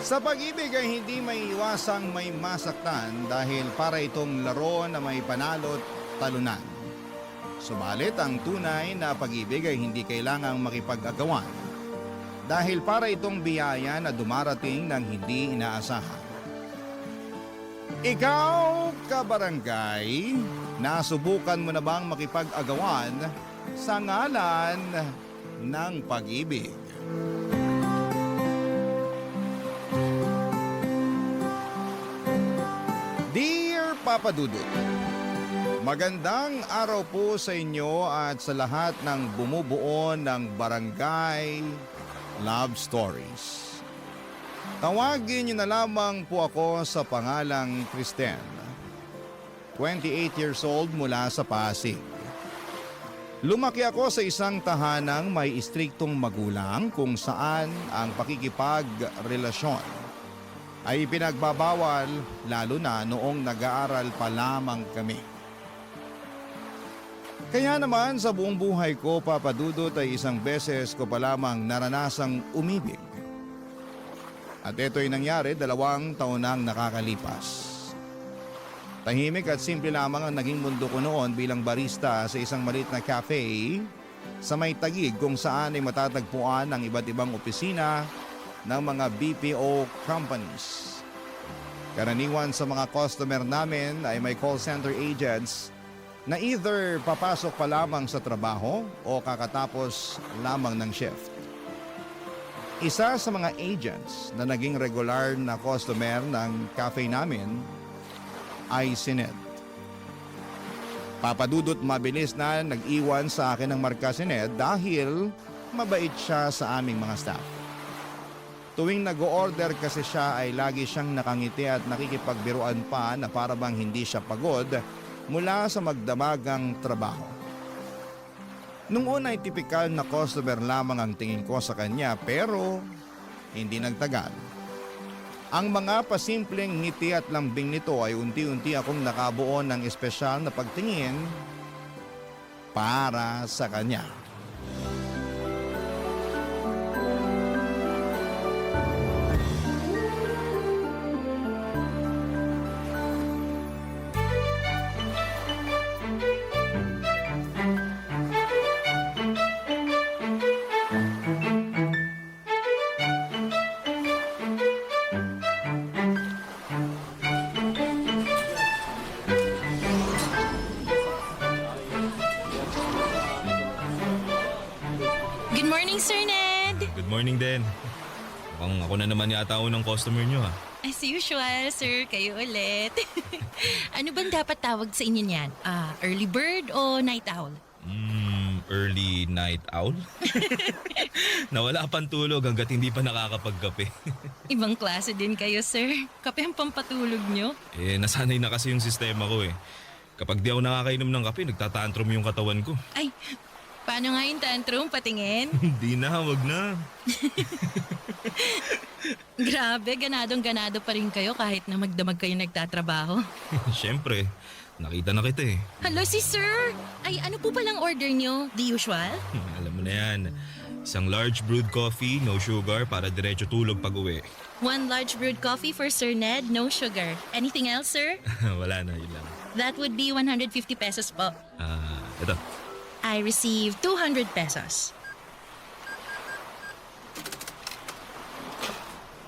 Sa pag-ibig ay hindi may iwasang may masaktan dahil para itong laro na may panalo't talunan. Subalit ang tunay na pag-ibig ay hindi kailangang makipag-agawan dahil para itong biyaya na dumarating ng hindi inaasahan. Ikaw, kabarangay, nasubukan mo na bang makipag-agawan sa ngalan ng pag-ibig? Dear Papa Dudut, magandang araw po sa inyo at sa lahat ng bumubuo ng Barangay Love Stories. Tawagin niyo na lamang po ako sa pangalang Kristen, 28 years old mula sa Pasig. Lumaki ako sa isang tahanang may istriktong magulang kung saan ang pakikipagrelasyon ay pinagbabawal lalo na noong nag-aaral pa lamang kami. Kaya naman sa buong buhay ko, Papa Dudut, ay isang beses ko pa lamang naranasang umibig. At ito'y nangyari 2 taon nang nakakalipas. Tahimik at simple lamang ang naging mundo ko noon bilang barista sa isang maliit na cafe sa may Taguig kung saan ay matatagpuan ang iba't ibang opisina ng mga BPO companies. Karaniwan sa mga customer namin ay may call center agents na either papasok pa lamang sa trabaho o kakatapos lamang ng shift. Isa sa mga agents na naging regular na customer ng cafe namin ay si Ned. Papadudot mabilis na nag-iwan sa akin ng marka si Ned dahil mabait siya sa aming mga staff. Tuwing nag-o-order kasi siya ay lagi siyang nakangiti at nakikipagbiruan pa na para bang hindi siya pagod mula sa magdamagang trabaho. Nung una ay tipikal na customer lamang ang tingin ko sa kanya pero hindi nagtagal. Ang mga pasimpleng ngiti at lambing nito ay unti-unti akong nakabuo ng espesyal na pagtingin para sa kanya. Good morning, Sir Ned! Good morning din. Mukhang ako na naman yata unang customer nyo ha. As usual, sir, kayo ulit. Ano bang dapat tawag sa inyo niyan? Early bird o night owl? Early night owl? Nawala pang tulog hanggat hindi pa nakakapagkape. Ibang klase din kayo, sir. Kape ang pampatulog nyo. Nasanay na kasi yung sistema ko eh. Kapag di ako nakakainom ng kape, nagtatantrum yung katawan ko. Ay, paano nga yung tantrum? Patingin? Hindi na, wag na. Grabe, ganadong-ganado pa rin kayo kahit na magdamag kayo nagtatrabaho. Siyempre, nakita na kita eh. Hello, si sir! Ay, ano po palang order nyo? The usual? Alam mo na yan. Isang large brewed coffee, no sugar, para diretso tulog pag uwi. 1 large brewed coffee for Sir Ned, no sugar. Anything else, sir? Wala na, yun lang. That would be 150 pesos po. Ito. I received 200 pesos.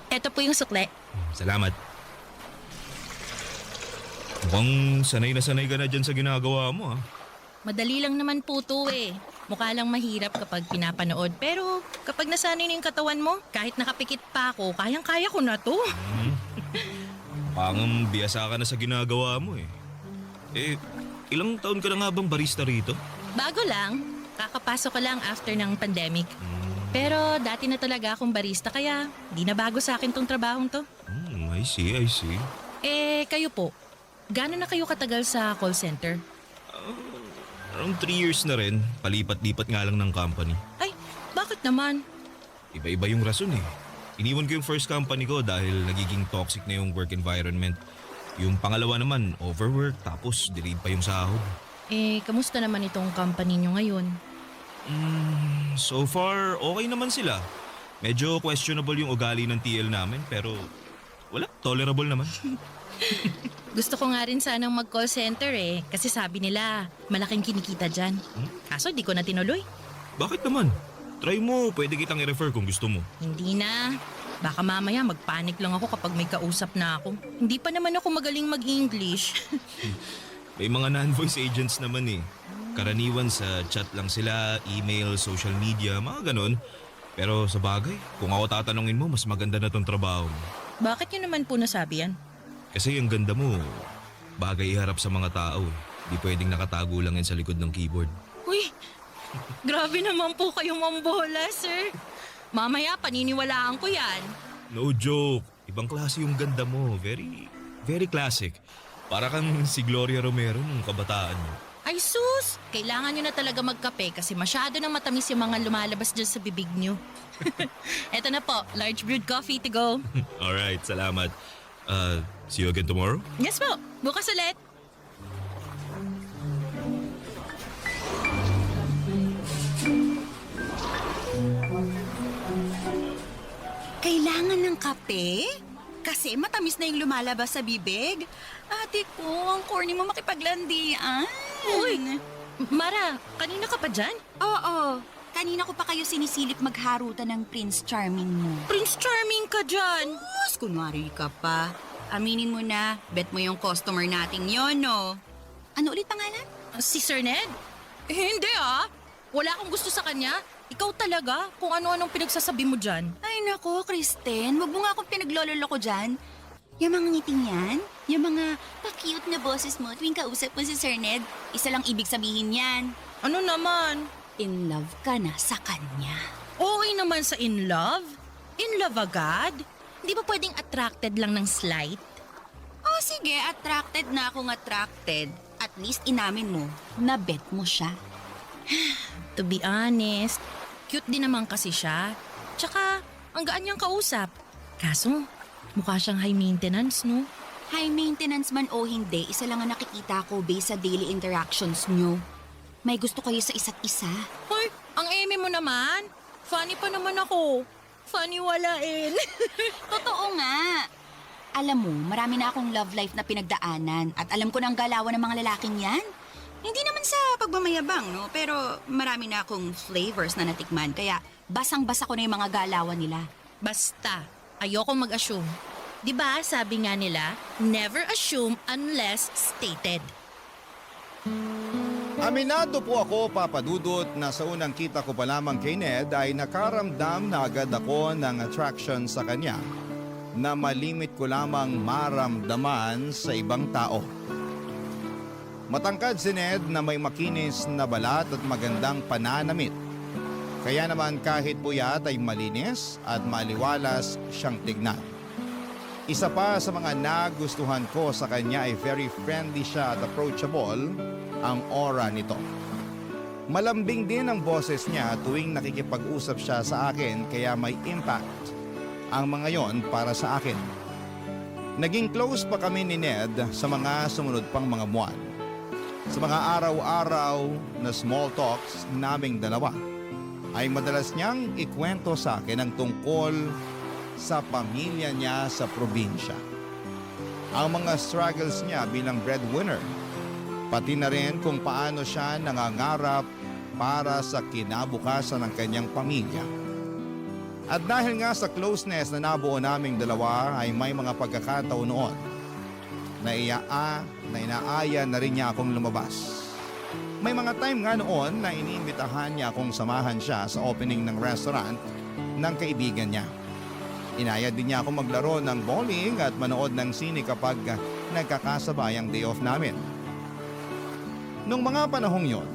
Ito po yung sukle. Salamat. Mukhang sanay na sanay ka na dyan sa ginagawa mo ha. Madali lang naman po to eh. Mukha lang mahirap kapag pinapanood. Pero kapag nasanay na yung katawan mo, kahit nakapikit pa ako, kayang-kaya ko na to. Mukhang biyasa ka na sa ginagawa mo eh. Ilang taon ka na nga bang barista rito? Bago lang. Kakapasok ko lang after ng pandemic. Pero dati na talaga akong barista kaya di na bago sa akin tong trabahong to. I see, I see. Kayo po, gaano na kayo katagal sa call center? Around 3 years na rin, palipat-lipat nga lang ng company. Ay, bakit naman? Iba-iba yung rason eh. Iniwan ko yung first company ko dahil nagiging toxic na yung work environment. Yung pangalawa naman, overwork, tapos delayed pa yung sahod. Kamusta naman itong company nyo ngayon? So far, okay naman sila. Medyo questionable yung ugali ng TL namin pero wala, tolerable naman. Gusto ko nga rin sanang mag-call center kasi sabi nila malaking kinikita dyan. Kaso di ko na tinuloy. Bakit naman? Try mo, pwede kitang i-refer kung gusto mo. Hindi na. Baka mamaya magpanik lang ako kapag may kausap na ako. Hindi pa naman ako magaling mag-English. May mga non-voice agents naman eh. Karaniwan sa chat lang sila, email, social media, mga ganon. Pero sa bagay, kung ako tatanungin mo, mas maganda na tong trabaho mo. Bakit yun naman po nasabi yan? Kasi yung ganda mo, bagay iharap sa mga tao. Di pwedeng nakatago lang yan sa likod ng keyboard. Uy, grabe naman po kayong mambola, sir. Mamaya paniniwalaan ko yan. No joke. Ibang klase yung ganda mo. Very, very classic. Para kang si Gloria Romero nung kabataan mo. Ay sus, kailangan nyo na talaga magkape kasi masyado nang matamis yung mga lumalabas dyan sa bibig nyo. Eto na po, large brewed coffee to go. Alright, salamat. See you again tomorrow? Yes po, bukas ulit. Kailangan ng kape? Kasi matamis na yung lumalabas sa bibig. Ate ko, ang corny mo makipaglandian. Uy, Mara, kanina ka pa dyan? Oo, kanina ko pa kayo sinisilip magharutan ng Prince Charming mo. Prince Charming ka dyan. Mas kunwari ka pa. Aminin mo na, bet mo yung customer nating yon, no? Ano ulit pangalan? Si Sir Ned? Hindi Wala akong gusto sa kanya. Ikaw talaga, kung ano-anong pinagsasabi mo dyan. Ay nako, Kristen, wag mo nga akong pinaglololo ko dyan. Yung mga ngiting yan, yung mga pa-cute na boses mo tuwing kausap mo si Sir Ned, isa lang ibig sabihin yan. Ano naman? In love ka na sa kanya. Okay naman sa in love? In love agad? Di ba pwedeng attracted lang ng slight? Oh sige, attracted na akong attracted. At least inamin mo, na bet mo siya. To be honest, cute din naman kasi siya. Tsaka, ang gaan niyang kausap. Kaso, mukha siyang high maintenance, no? High maintenance man o hindi, isa lang ang nakikita ko based sa daily interactions nyo. May gusto kayo sa isa't isa. Hoy, ang eme mo naman. Funny pa naman ako. Funny walain. Totoo nga. Alam mo, marami na akong love life na pinagdaanan at alam ko na ang galawan ng mga lalaking yan. Hindi naman sa pagmamayabang, no? Pero marami na akong flavors na natikman, kaya basang-basa ko na yung mga galawan nila. Basta, ayoko mag-assume. Di ba sabi nga nila, never assume unless stated. Aminado po ako, Papa Dudut, na sa unang kita ko pa lamang kay Ned ay nakaramdam na agad ako ng attraction sa kanya na malimit ko lamang maramdaman sa ibang tao. Matangkad si Ned na may makinis na balat at magandang pananamit. Kaya naman kahit puyat ay malinis at maliwalas siyang tignan. Isa pa sa mga nagustuhan ko sa kanya ay very friendly siya at approachable ang aura nito. Malambing din ang boses niya tuwing nakikipag-usap siya sa akin kaya may impact ang mga yon para sa akin. Naging close pa kami ni Ned sa mga sumunod pang mga buwan. Sa mga araw-araw na small talks naming dalawa ay madalas niyang ikwento sa akin ang tungkol sa pamilya niya sa probinsya. Ang mga struggles niya bilang breadwinner, pati na rin kung paano siya nangangarap para sa kinabukasan ng kanyang pamilya. At dahil nga sa closeness na nabuo naming dalawa ay may mga pagkakataon noon na inaaya na rin niya akong lumabas. May mga time nga noon na iniimbitahan niya akong samahan siya sa opening ng restaurant ng kaibigan niya. Inaya din niya akong maglaro ng bowling at manood ng sine kapag nagkakasabay ang day off namin. Nung mga panahong yon,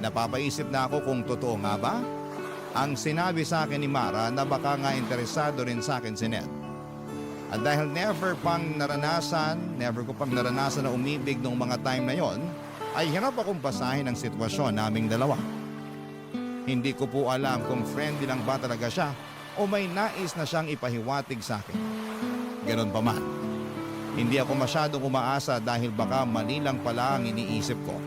napapaisip na ako kung totoo nga ba ang sinabi sa akin ni Mara na baka nga interesado rin sa akin si Ned. At dahil never ko pang naranasan na umibig nung mga time na yon, ay hirap akong basahin ang sitwasyon naming dalawa. Hindi ko po alam kung friendly lang ba talaga siya o may nais na siyang ipahiwatig sa akin. Ganon pa man, hindi ako masyadong umaasa dahil baka mali lang pala ang iniisip ko.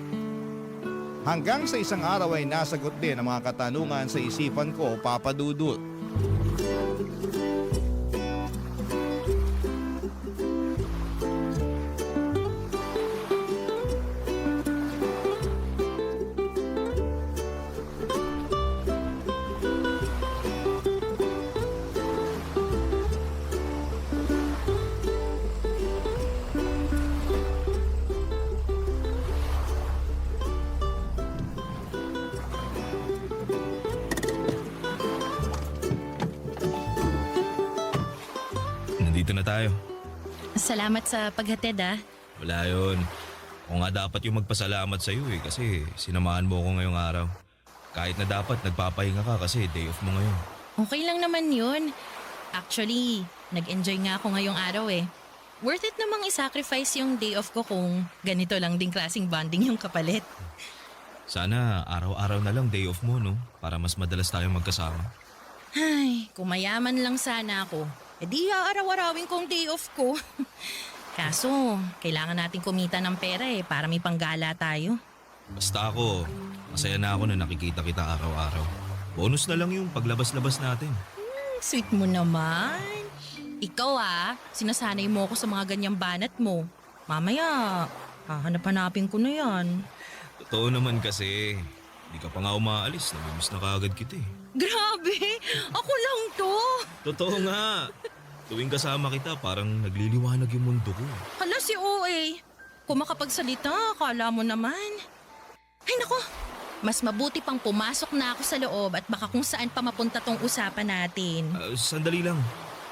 Hanggang sa isang araw ay nasagot din ang mga katanungan sa isipan ko, Papa Dudut. Nandito na tayo. Salamat sa paghatid Wala yun. Ako nga dapat yung magpasalamat sa'yo kasi sinamahan mo ako ngayong araw. Kahit na dapat nagpapahinga ka kasi day off mo ngayon. Okay lang naman yun. Actually, nag-enjoy nga ako ngayong araw Worth it namang isacrifice yung day off ko kung ganito lang ding klaseng bonding yung kapalit. Sana araw-araw na lang day off mo, no? Para mas madalas tayong magkasama. Ay, kung mayaman lang sana ako, edi araw-arawin kong day off ko. Kaso, kailangan natin kumita ng pera para may panggala tayo. Basta ako, masaya na ako na nakikita kita araw-araw. Bonus na lang yung paglabas-labas natin. Sweet mo naman. Ikaw sinasanay mo ako sa mga ganyang banat mo. Mamaya, hahanap-hanapin ko na yan. Totoo naman kasi, di ka pa nga umaalis, namimiss na kaagad kita Grabe! Ako lang to! Totoo nga. Tuwing kasama kita, parang nagliliwanag yung mundo ko. Hala si OA. Kung makapagsalita, akala mo naman. Ay nako, mas mabuti pang pumasok na ako sa loob at baka kung saan pa mapunta tong usapan natin. Sandali lang.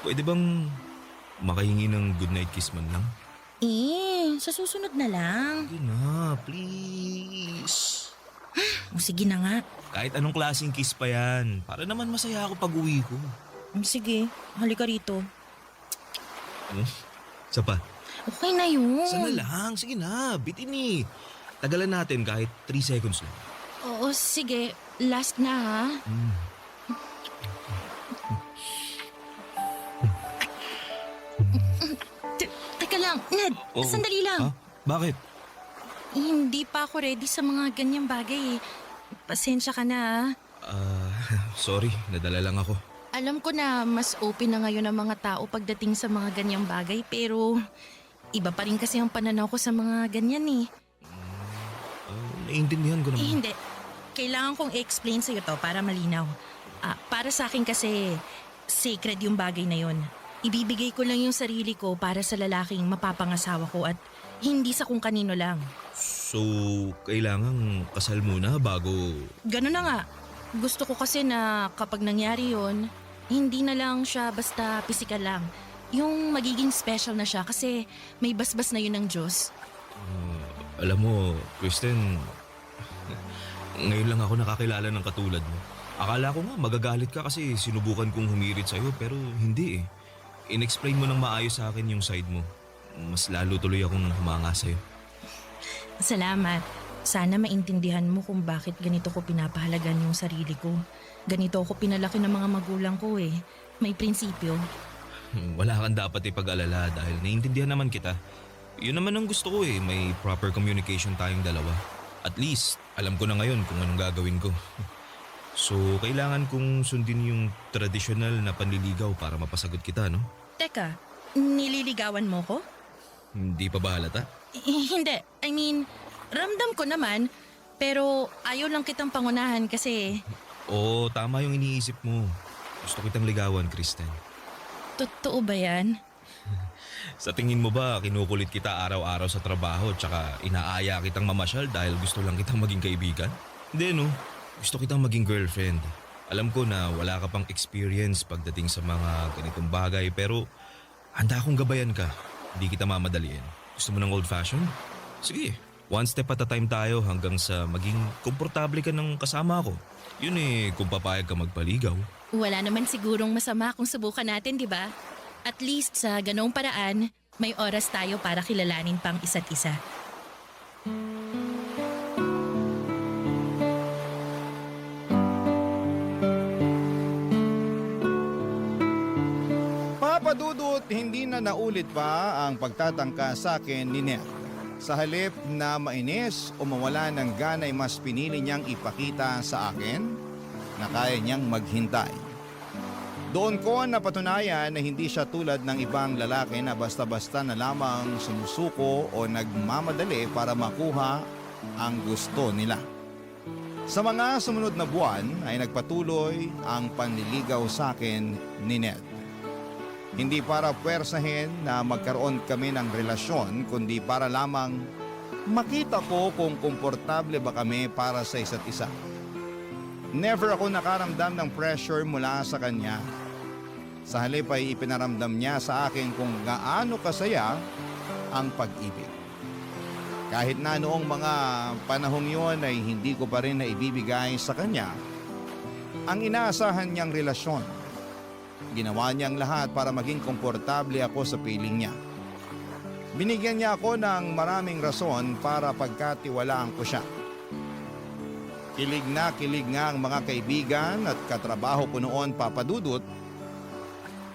Pwede bang makahingi ng goodnight kiss man lang? Sa susunod na lang. Sige na, please. O sige na nga. Kahit anong klaseng kiss pa yan. Para naman masaya ako pag uwi ko. Sige, halika rito. Isa pa. Okay na yun. Sana lang. Sige na, bitin Tagalan natin kahit 3 seconds lang. Oo, sige. Last na Teka lang, Ned. Oo. Sandali lang. Ha? Bakit? Hindi pa ako ready sa mga ganyang bagay. Pasensya ka na Sorry. Nadala lang ako. Alam ko na mas open na ngayon ang mga tao pagdating sa mga ganyang bagay pero iba pa rin kasi ang pananaw ko sa mga ganyan Naiintindihan ko naman. hindi. Kailangan kong i-explain sa'yo to para malinaw. Para sa akin kasi sacred yung bagay na yon. Ibibigay ko lang yung sarili ko para sa lalaking mapapangasawa ko at hindi sa kung kanino lang. So, kailangan kasal muna bago... Ganun na nga. Gusto ko kasi na kapag nangyari yon, hindi na lang siya basta pisikal lang. Yung magiging special na siya kasi may basbas na yun ng Diyos. Alam mo, Kristen, ngayon lang ako nakakilala ng katulad mo. Akala ko nga magagalit ka kasi sinubukan kong humirit sa'yo pero hindi In-explain mo ng maayos sa akin yung side mo. Mas lalo tuloy akong humanga sa'yo. Salamat. Sana maintindihan mo kung bakit ganito ko pinapahalagan yung sarili ko. Ganito ako pinalaki ng mga magulang ko May prinsipyo. Wala kang dapat ipag-alala dahil naiintindihan naman kita. Yun naman ang gusto ko may proper communication tayong dalawa. At least, alam ko na ngayon kung anong gagawin ko. So, kailangan kong sundin yung tradisyonal na panliligaw para mapasagot kita, no? Teka, nililigawan mo ko? Hindi pa ba halata? Hindi. I mean, ramdam ko naman. Pero ayaw lang kitang pangunahan kasi... Oo, tama yung iniisip mo. Gusto kitang ligawan, Kristen. Totoo ba yan? Sa tingin mo ba, kinukulit kita araw-araw sa trabaho tsaka inaaya kitang mamasyal dahil gusto lang kitang maging kaibigan? Hindi, no? Gusto kitang maging girlfriend. Alam ko na wala ka pang experience pagdating sa mga ganitong bagay pero handa akong gabayan ka. Hindi kita mamadaliin. Gusto mo ng old-fashioned? Sige, one step at a time tayo hanggang sa maging komportable ka ng kasama ko. Yun kung papayag ka magpaligaw. Wala naman sigurong masama kung subukan natin, di ba? At least sa ganong paraan, may oras tayo para kilalanin pang isa't isa. Papa Dudut, hindi na naulit pa ang pagtatangka sa akin ni Ned. Sa halip na mainis o mawala ng gana ay mas pinili niyang ipakita sa akin na kaya niyang maghintay. Doon ko napatunayan na hindi siya tulad ng ibang lalaki na basta-basta na lamang sumusuko o nagmamadali para makuha ang gusto nila. Sa mga sumunod na buwan ay nagpatuloy ang panliligaw sa akin ni Ned. Hindi para puwersahin na magkaroon kami ng relasyon, kundi para lamang makita ko kung komportable ba kami para sa isa't isa. Never ako nakaramdam ng pressure mula sa kanya. Sa halip ay ipinaramdam niya sa akin kung gaano kasaya ang pag-ibig. Kahit na noong mga panahong yon ay hindi ko pa rin naibibigay sa kanya ang inaasahan niyang relasyon. Ginawa niyang lahat para maging komportable ako sa piling niya. Binigyan niya ako ng maraming rason para pagkatiwalaan ko siya. Kilig nga ang mga kaibigan at katrabaho ko noon, Papa Dudut,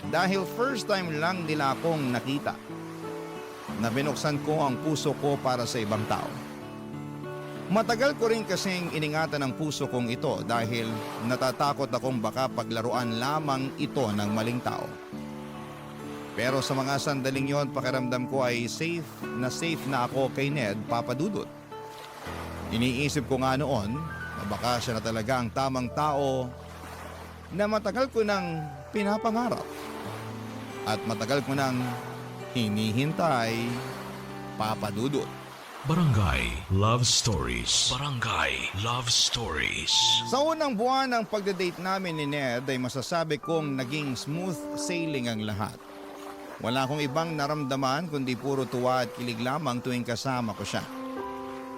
dahil first time lang nila akong nakita na binuksan ko ang puso ko para sa ibang tao. Matagal ko rin kasing iningatan ang puso kong ito dahil natatakot akong baka paglaruan lamang ito ng maling tao. Pero sa mga sandaling yon, pakiramdam ko ay safe na ako kay Ned, Papa Dudut. Iniisip ko nga noon na baka siya na talaga ang tamang tao na matagal ko nang pinapangarap at matagal ko nang hinihintay, Papa Dudut. Barangay Love Stories. Barangay Love Stories. Sa unang buwan ng pagdadate namin ni Ned ay masasabi kong naging smooth sailing ang lahat. Wala akong ibang naramdaman kundi puro tuwa at kilig lamang tuwing kasama ko siya.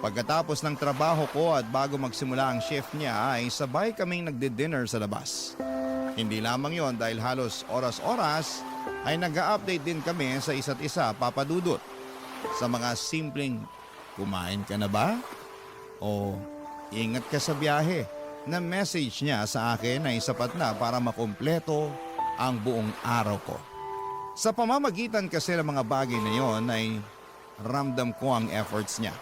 Pagkatapos ng trabaho ko at bago magsimula ang shift niya ay sabay kaming nagdi-dinner sa labas. Hindi lamang yon dahil halos oras-oras ay nag-a-update din kami sa isa't isa, Papa Dudut. Sa mga simpleng kumain ka na ba? O ingat ka sa biyahe na message niya sa akin ay sapat na para makumpleto ang buong araw ko. Sa pamamagitan kasi ng mga bagay na yon ay ramdam ko ang efforts niya.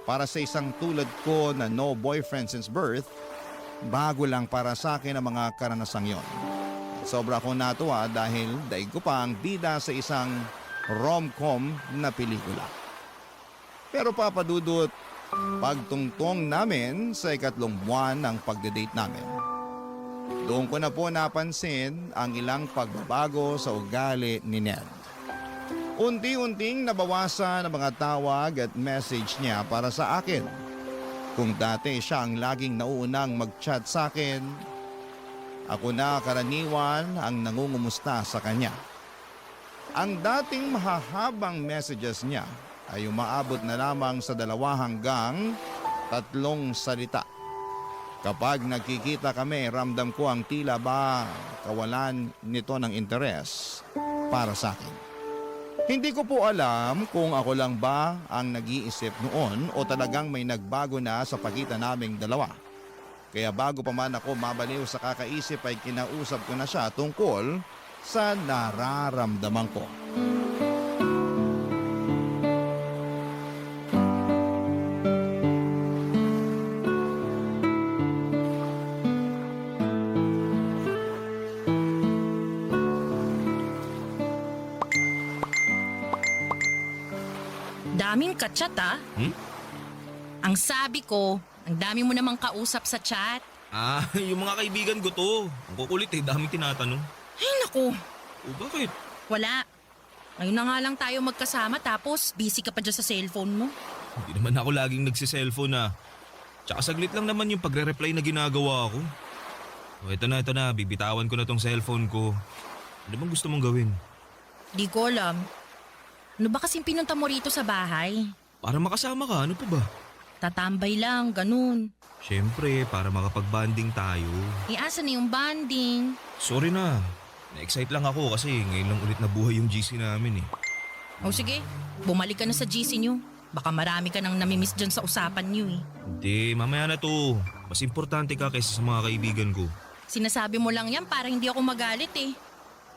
Para sa isang tulad ko na no boyfriend since birth, bago lang para sa akin ang mga karanasang yon. Sobra akong natuwa dahil daig ko pa ang bida sa isang rom-com na pelikula. Pero Papa Dudut, pagtungtong namin sa ikatlong buwan ng pagdadate namin, doon ko na po napansin ang ilang pagbabago sa ugali ni Ned. Unti-unting nabawasan ang mga tawag at message niya para sa akin. Kung dati siya ang laging nauunang mag-chat sa akin, ako na karaniwan ang nangungumusta sa kanya. Ang dating mahahabang messages niya ay umaabot na lamang sa 2 hanggang 3 salita. Kapag nagkikita kami, ramdam ko ang tila ba kawalan nito ng interes para sa akin. Hindi ko po alam kung ako lang ba ang nag-iisip noon o talagang may nagbago na sa pagitan naming dalawa. Kaya bago pa man ako mabaliw sa kakaisip ay kinausap ko na siya tungkol sa nararamdaman ko. Daming ka-chat ah. Ang sabi ko, ang dami mo namang kausap sa chat. Ah, yung mga kaibigan ko to. Ang kukulit daming tinatanong. Ay naku, O bakit? wala. Ngayon na nga lang tayo magkasama tapos busy ka pa dyan sa cellphone mo. Hindi naman ako laging nagsiselfone na. Tsaka saglit lang naman yung pagre-reply na ginagawa ko. O eto na, bibitawan ko na tong cellphone ko. Ano bang gusto mong gawin? Di ko alam. Ano ba kasing pinunta mo rito sa bahay? Para makasama ka, ano pa ba? Tatambay lang, ganun. Siyempre, para makapag-banding tayo. Asa na yung banding? Sorry na. Na-excite lang ako kasi ngayon lang ulit nabuhay yung GC namin eh. O sige, bumalik ka na sa GC nyo. Baka marami ka nang namimiss dyan sa usapan nyo eh. Hindi, mamaya na to. Mas importante ka kaysa sa mga kaibigan ko. Sinasabi mo lang yan para hindi ako magalit eh.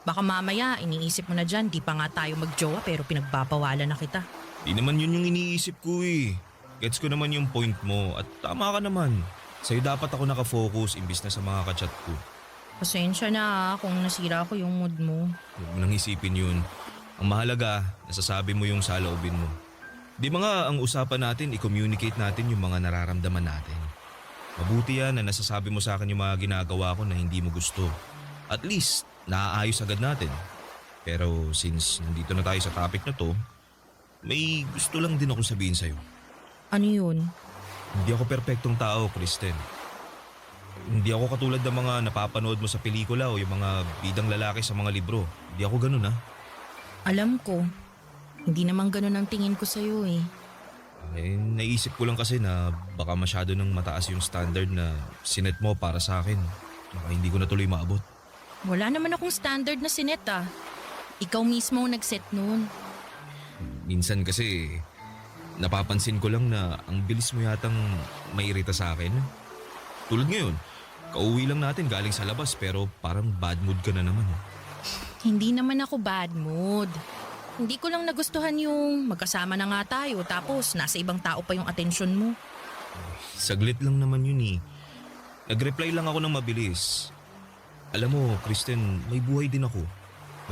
Baka mamaya iniisip mo na dyan, di pa nga tayo magjowa pero pinagbabawalan na kita. Di naman yun yung iniisip ko eh. Gets ko naman yung point mo at tama ka naman. Sa'yo dapat ako nakafocus imbis na sa mga kachat ko. Pasensya na kung nasira ko yung mood mo. Huwag mo nang isipin yun. Ang mahalaga, nasasabi mo yung saloobin mo. Di ba nga ang usapan natin, i-communicate natin yung mga nararamdaman natin. Mabuti yan na nasasabi mo sa akin yung mga ginagawa ko na hindi mo gusto. At least, naaayos agad natin. Pero since nandito na tayo sa topic na to, may gusto lang din akong sabihin sa'yo. Ano yun? Hindi ako perpektong tao, Kristen. Hindi ako katulad ng mga napapanood mo sa pelikula o yung mga bidang lalaki sa mga libro. Hindi ako ganun ha. Alam ko. Hindi naman ganun ang tingin ko sa'yo eh. Naisip ko lang kasi na baka masyado nang mataas yung standard na sinet mo para sa akin. Baka hindi ko na tuloy maabot. Wala naman akong standard na sinet ah. Ikaw mismo ang nag-set noon. Minsan kasi napapansin ko lang na ang bilis mo yatang mairita sa akin. Tulad ngayon, kauwi lang natin galing sa labas pero parang bad mood ka na naman. Hindi naman ako bad mood. Hindi ko lang nagustuhan yung magkasama na nga tayo tapos nasa ibang tao pa yung atensyon mo. Saglit lang naman yun eh. Nag-reply lang ako ng mabilis. Alam mo, Kristen, may buhay din ako.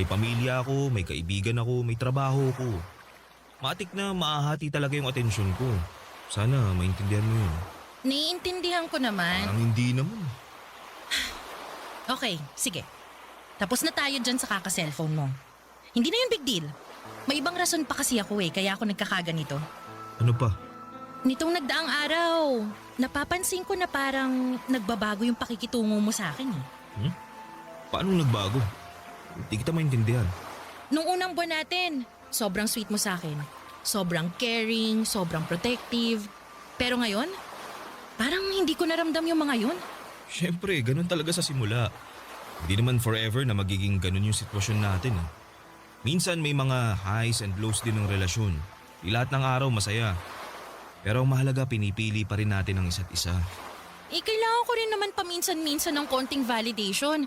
May pamilya ako, may kaibigan ako, may trabaho ako. Matik na maahati talaga yung atensyon ko. Sana maintindihan mo yun. Naiintindihan ko naman. Parang hindi naman. Okay, sige. Tapos na tayo dyan sa kaka-cellphone mo. Hindi na yun big deal. May ibang rason pa kasi ako eh, kaya ako nagkakaganito. Ano pa? Nitong nagdaang araw, napapansin ko na parang nagbabago yung pakikitungo mo sa akin eh. Paano nagbago? Hindi kita maintindihan. Nung unang buwan natin, sobrang sweet mo sa akin. Sobrang caring, sobrang protective. Pero ngayon, parang hindi ko naramdam yung mga yun. Siyempre, ganun talaga sa simula. Hindi naman forever na magiging ganun yung sitwasyon natin. Minsan may mga highs and lows din ng relasyon. Di lahat ng araw masaya. Pero ang mahalaga, pinipili pa rin natin ang isa't isa. Eh, kailangan ko rin naman paminsan-minsan ng konting validation.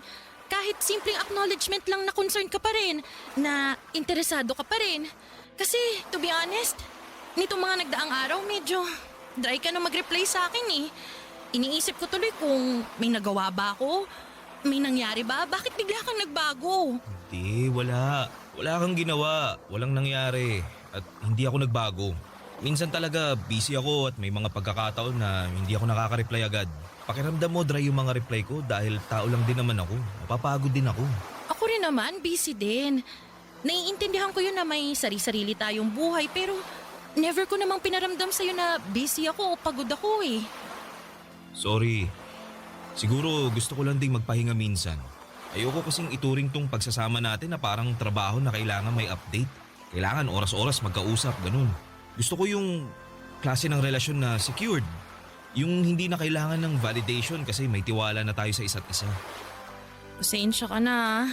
Kahit simpleng acknowledgement lang na concerned ka pa rin, na interesado ka pa rin. Kasi, to be honest, nitong mga nagdaang araw, medyo dry ka na mag-reply sa akin eh. Iniisip ko tuloy kung may nagawa ba ako, may nangyari ba, bakit bigla kang nagbago? Hindi, wala. Wala kang ginawa. Walang nangyari. At hindi ako nagbago. Minsan talaga busy ako at may mga pagkakataon na hindi ako nakaka-reply agad. Pakiramdam mo dry yung mga reply ko dahil tao lang din naman ako. Napapagod din ako. Ako rin naman, busy din. Naiintindihan ko yun na may sari-sarili tayong buhay pero never ko namang pinaramdam sa'yo na busy ako o pagod ako eh. Sorry. Siguro gusto ko lang ding magpahinga minsan. Ayoko kasing ituring tong pagsasama natin na parang trabaho na kailangan may update. Kailangan oras-oras magkausap, ganun. Gusto ko yung klase ng relasyon na secured. Yung hindi na kailangan ng validation kasi may tiwala na tayo sa isa't isa. Pasensya ka na.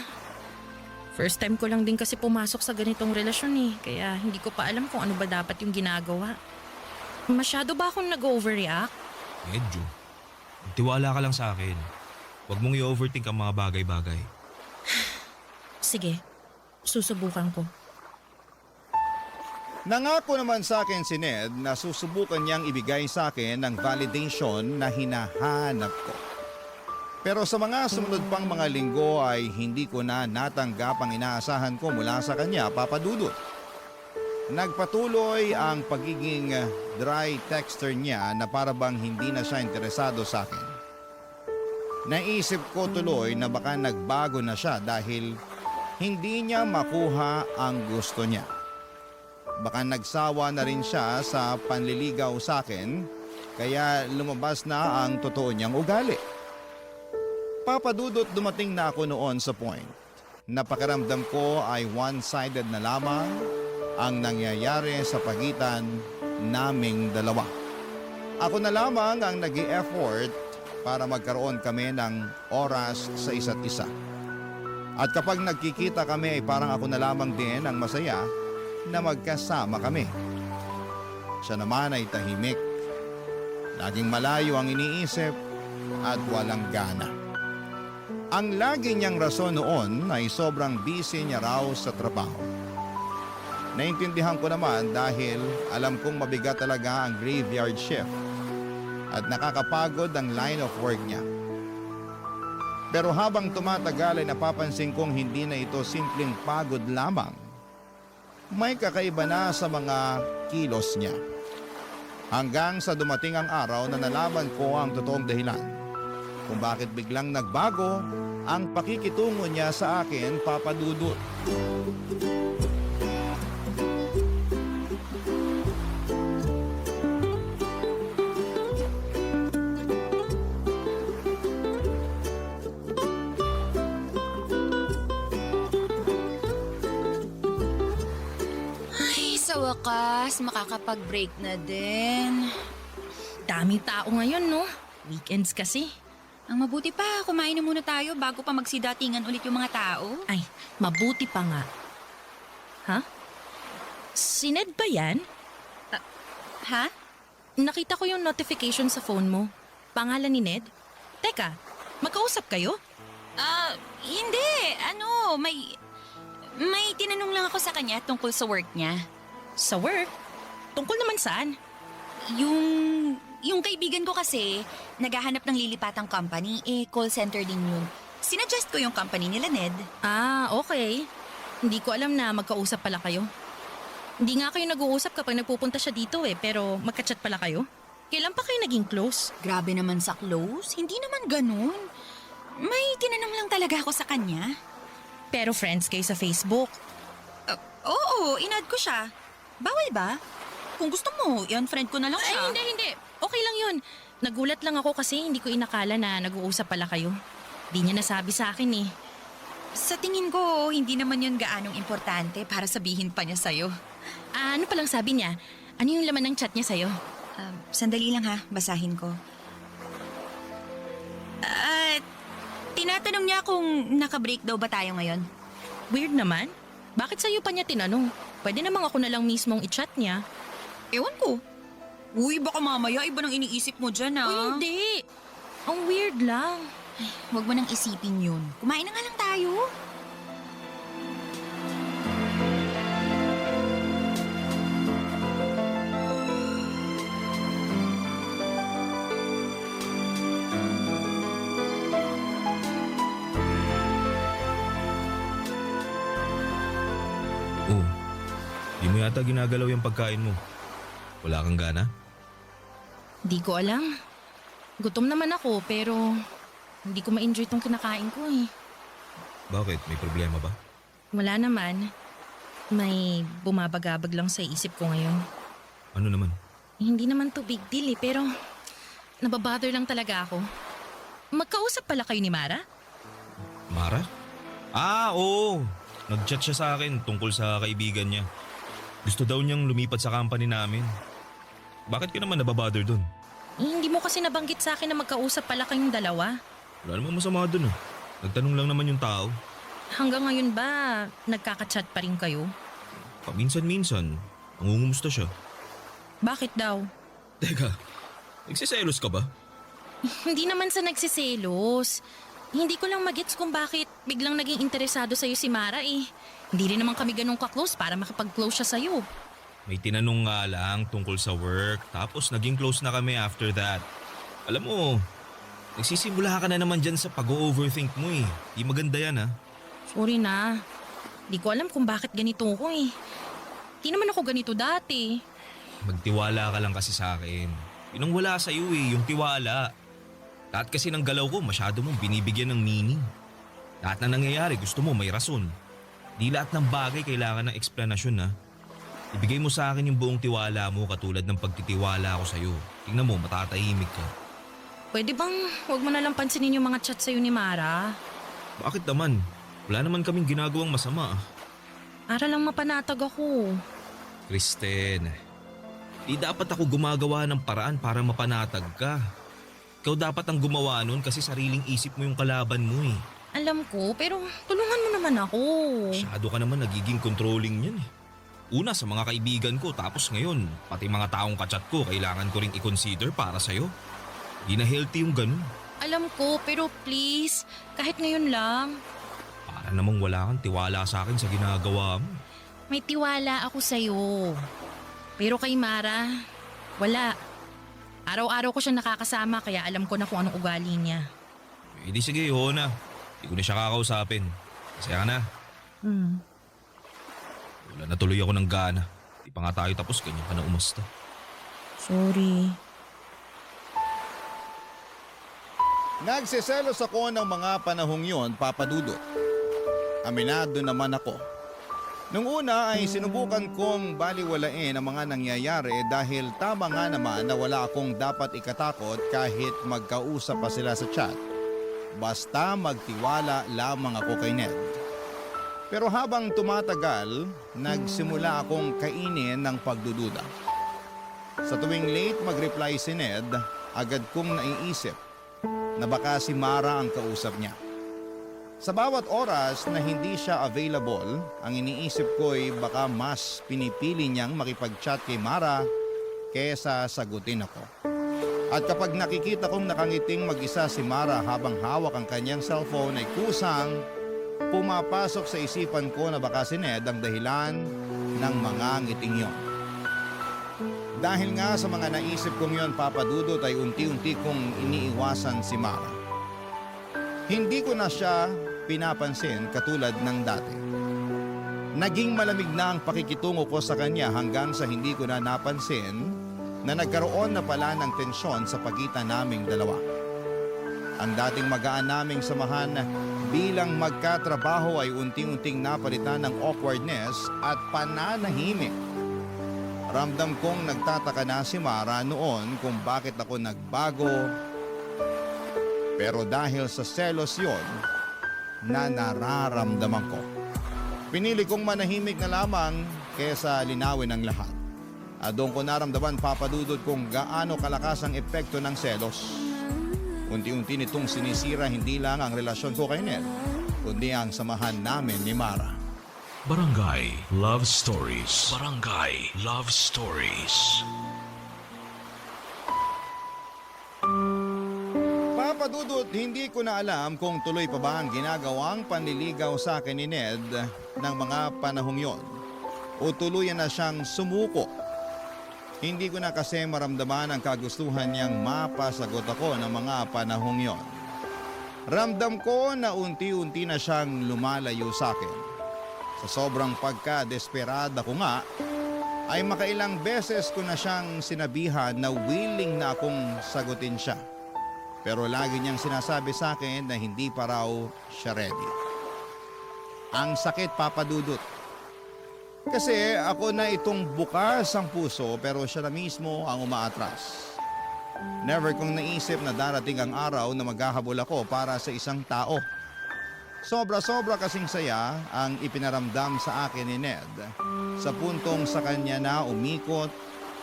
First time ko lang din kasi pumasok sa ganitong relasyon eh. Kaya hindi ko pa alam kung ano ba dapat yung ginagawa. Masyado ba akong nag-overreact? Medyo. Tiwala ka lang sa akin. Huwag mong i-overthink ang mga bagay-bagay. Sige, susubukan ko. Nangako naman sa akin si Ned na susubukan niyang ibigay sa akin ang validation na hinahanap ko. Pero sa mga sumunod pang mga linggo ay hindi ko na natanggap ang inaasahan ko mula sa kanya, Papa Dudut. Nagpatuloy ang pagiging dry texter niya na parabang hindi na siya interesado sa akin. Naisip ko tuloy na baka nagbago na siya dahil hindi niya makuha ang gusto niya. Baka nagsawa na rin siya sa panliligaw sa akin kaya lumabas na ang totoo niyang ugali. Papadudot dumating na ako noon sa point. Napakiramdam ko ay one-sided na lamang ang nangyayari sa pagitan naming dalawa. Ako na lamang ang nag-i-effort para magkaroon kami ng oras sa isa't isa. At kapag nagkikita kami ay parang ako na lamang din ang masaya na magkasama kami. Siya naman ay tahimik. Laging malayo ang iniisip at walang gana. Ang lagi niyang rason noon ay sobrang busy niya raw sa trabaho. Naintindihan ko naman dahil alam kong mabigat talaga ang graveyard shift at nakakapagod ang line of work niya. Pero habang tumatagal ay napapansin kong hindi na ito simpleng pagod lamang. May kakaiba na sa mga kilos niya. Hanggang sa dumating ang araw na nalaman ko ang totoong dahilan kung bakit biglang nagbago ang pakikitungo niya sa akin, Papa Dudut. Ay, sa wakas, makakapag-break na din. Daming tao ngayon, no? Weekends kasi. Ang mabuti pa, kumain na muna tayo bago pa magsidatingan ulit yung mga tao. Ay, mabuti pa nga. Ha? Si Ned ba yan? Ha? Nakita ko yung notification sa phone mo. Pangalan ni Ned? Teka, magkausap kayo? Hindi. May tinanong lang ako sa kanya tungkol sa work niya. Sa work? Tungkol naman saan? Yung kaibigan ko kasi, naghahanap ng lilipatang company, call center din yun. Sinuggest ko yung company nila, Ned. Ah, okay. Hindi ko alam na magkausap pala kayo. Hindi nga kayo nag-uusap kapag nagpupunta siya dito pero magka-chat pala kayo. Kailan pa kayo naging close? Grabe naman sa close, hindi naman ganun. May tinanong lang talaga ako sa kanya. Pero friends kayo sa Facebook. Oo, inad ko siya. Bawal ba? Kung gusto mo, i-unfriend ko na lang siya. Ay, hindi. Okay lang yun. Nagulat lang ako kasi hindi ko inakala na nag-uusap pala kayo. Di niya nasabi sa akin eh. Sa tingin ko, hindi naman yun gaanong importante para sabihin pa niya sa'yo. Ano palang sabi niya? Ano yung laman ng chat niya sa'yo? Sandali lang ha, basahin ko. Tinatanong niya kung naka-break daw ba tayo ngayon. Weird naman. Bakit sa'yo pa niya tinanong? Pwede namang ako na lang mismong i-chat niya. Ewan ko. Uy, baka mamaya iba nang iniisip mo dyan Uy, hindi. Ang weird lang. Huwag mo nang isipin yun. Kumain na nga lang tayo. Oh, di mo yata ginagalaw yung pagkain mo. Wala kang gana? Di ko alam. Gutom naman ako pero hindi ko ma-enjoy tong kinakain ko eh. Bakit? May problema ba? Wala naman. May bumabagabag lang sa isip ko ngayon. Ano naman? Hindi naman to big deal eh, pero nababother lang talaga ako. Magkausap pala kayo ni Mara? Mara? Oo. Nag-chat siya sa akin tungkol sa kaibigan niya. Gusto daw niyang lumipat sa company namin. Bakit ka naman nababother dun? Hindi mo kasi nabanggit sa akin na magkausap pala kayong dalawa. Wala namang masama dun eh. Nagtanong lang naman yung tao. Hanggang ngayon ba, nagkaka-chat pa rin kayo? Paminsan-minsan, nangungumusta siya. Bakit daw? Teka, nagsiselos ka ba? Hindi naman sa nagsiselos. Hindi ko lang magets kung bakit biglang naging interesado sa'yo si Mara eh. Hindi rin naman kami ganun ka-close para makapag-close siya sa'yo. May tinanong nga lang tungkol sa work, tapos naging close na kami after that. Alam mo, nagsisimula ka na naman dyan sa pag-overthink mo eh. Di maganda yan ha. Sorry na. Di ko alam kung bakit ganito ko eh. Di naman ako ganito dati. Magtiwala ka lang kasi sa akin. Yun ang wala sa'yo eh, yung tiwala. Lahat kasi ng galaw ko masyado mong binibigyan ng meaning. Lahat na nangyayari gusto mo may rason. Di lahat ng bagay kailangan ng eksplanasyon ha. Ibigay mo sa akin yung buong tiwala mo katulad ng pagtitiwala ko sa'yo. Tingnan mo, matatahimik ka. Pwede bang huwag mo na lang pansinin yung mga chat sa'yo ni Mara? Bakit naman? Wala naman kaming ginagawang masama. Para lang mapanatag ako. Kristen, di dapat ako gumagawa ng paraan para mapanatag ka. Ikaw dapat ang gumawa nun kasi sariling isip mo yung kalaban mo eh. Alam ko, pero tulungan mo naman ako. Masyado ka naman nagiging controlling yan eh. Una sa mga kaibigan ko tapos ngayon, pati mga taong kachat ko kailangan ko ring i-consider para sa'yo. Di na healthy yung ganun. Alam ko, pero please, kahit ngayon lang. Para namang wala kang tiwala sa akin sa ginagawa mo. May tiwala ako sa'yo. Pero kay Mara, wala. Araw-araw ko siyang nakakasama kaya alam ko na kung anong ugali niya. Eh di sige, oo na. Hindi ko na siya kakausapin. Masaya ka na. Wala na tuloy ako ng gana. Di pa nga tayo tapos, ganyan ka na umasta. Sorry. Nagsiselos ako ng mga panahong yon, Papa Dudut. Aminado naman ako. Nung una ay sinubukan kong baliwalain ang mga nangyayari dahil tama nga naman na wala akong dapat ikatakot kahit magkausap pa sila sa chat. Basta magtiwala lamang ako kay Ned. Pero habang tumatagal, nagsimula akong kainin ng pagdududa. Sa tuwing late mag-reply si Ned, agad kong naiisip na baka si Mara ang kausap niya. Sa bawat oras na hindi siya available, ang iniisip ko'y baka mas pinipili niyang makipag-chat kay Mara kesa sagutin ako. At kapag nakikita kong nakangiting mag-isa si Mara habang hawak ang kanyang cellphone ay kusang pumapasok sa isipan ko na baka si Ned ang dahilan ng mga ngiting yon. Dahil nga sa mga naisip kong yon, Papa Dudut, ay unti-unti kong iniiwasan si Mara. Hindi ko na siya pinapansin katulad ng dati. Naging malamig na ang pakikitungo ko sa kanya hanggang sa hindi ko na napansin na nagkaroon na pala ng tensyon sa pagitan naming dalawa. Ang dating magaan naming samahan bilang magkatrabaho ay unti-unting napalitan ng awkwardness at pananahimik. Ramdam kong nagtataka na si Mara noon kung bakit ako nagbago. Pero dahil sa selos yon na nararamdaman ko, pinili kong manahimik na lamang kesa linawin ang lahat. At doon ko naramdaman, Papa Dudut, kung gaano kalakas ang epekto ng selos. Unti-unti nitong sinisira hindi lang ang relasyon ko kay Ned, kundi ang samahan namin ni Mara. Barangay Love Stories. Barangay Love Stories. Papa Dudut, hindi ko na alam kung tuloy pa ba ang ginagawang panliligaw sa akin ni Ned ng mga panahong yon o tuluyan na siyang sumuko. Hindi ko na kasi maramdaman ang kagustuhan niyang mapasagot ako ng mga panahong yon. Ramdam ko na unti-unti na siyang lumalayo sa akin. Sa sobrang pagka-desperada ko nga, ay makailang beses ko na siyang sinabihan na willing na akong sagutin siya. Pero lagi niyang sinasabi sa akin na hindi pa raw siya ready. Ang sakit, Papa Dudut. Kasi ako na itong bukas ang puso pero siya na mismo ang umaatras. Never kong naisip na darating ang araw na maghahabol ako para sa isang tao. Sobra-sobra kasing saya ang ipinaramdam sa akin ni Ned sa puntong sa kanya na umikot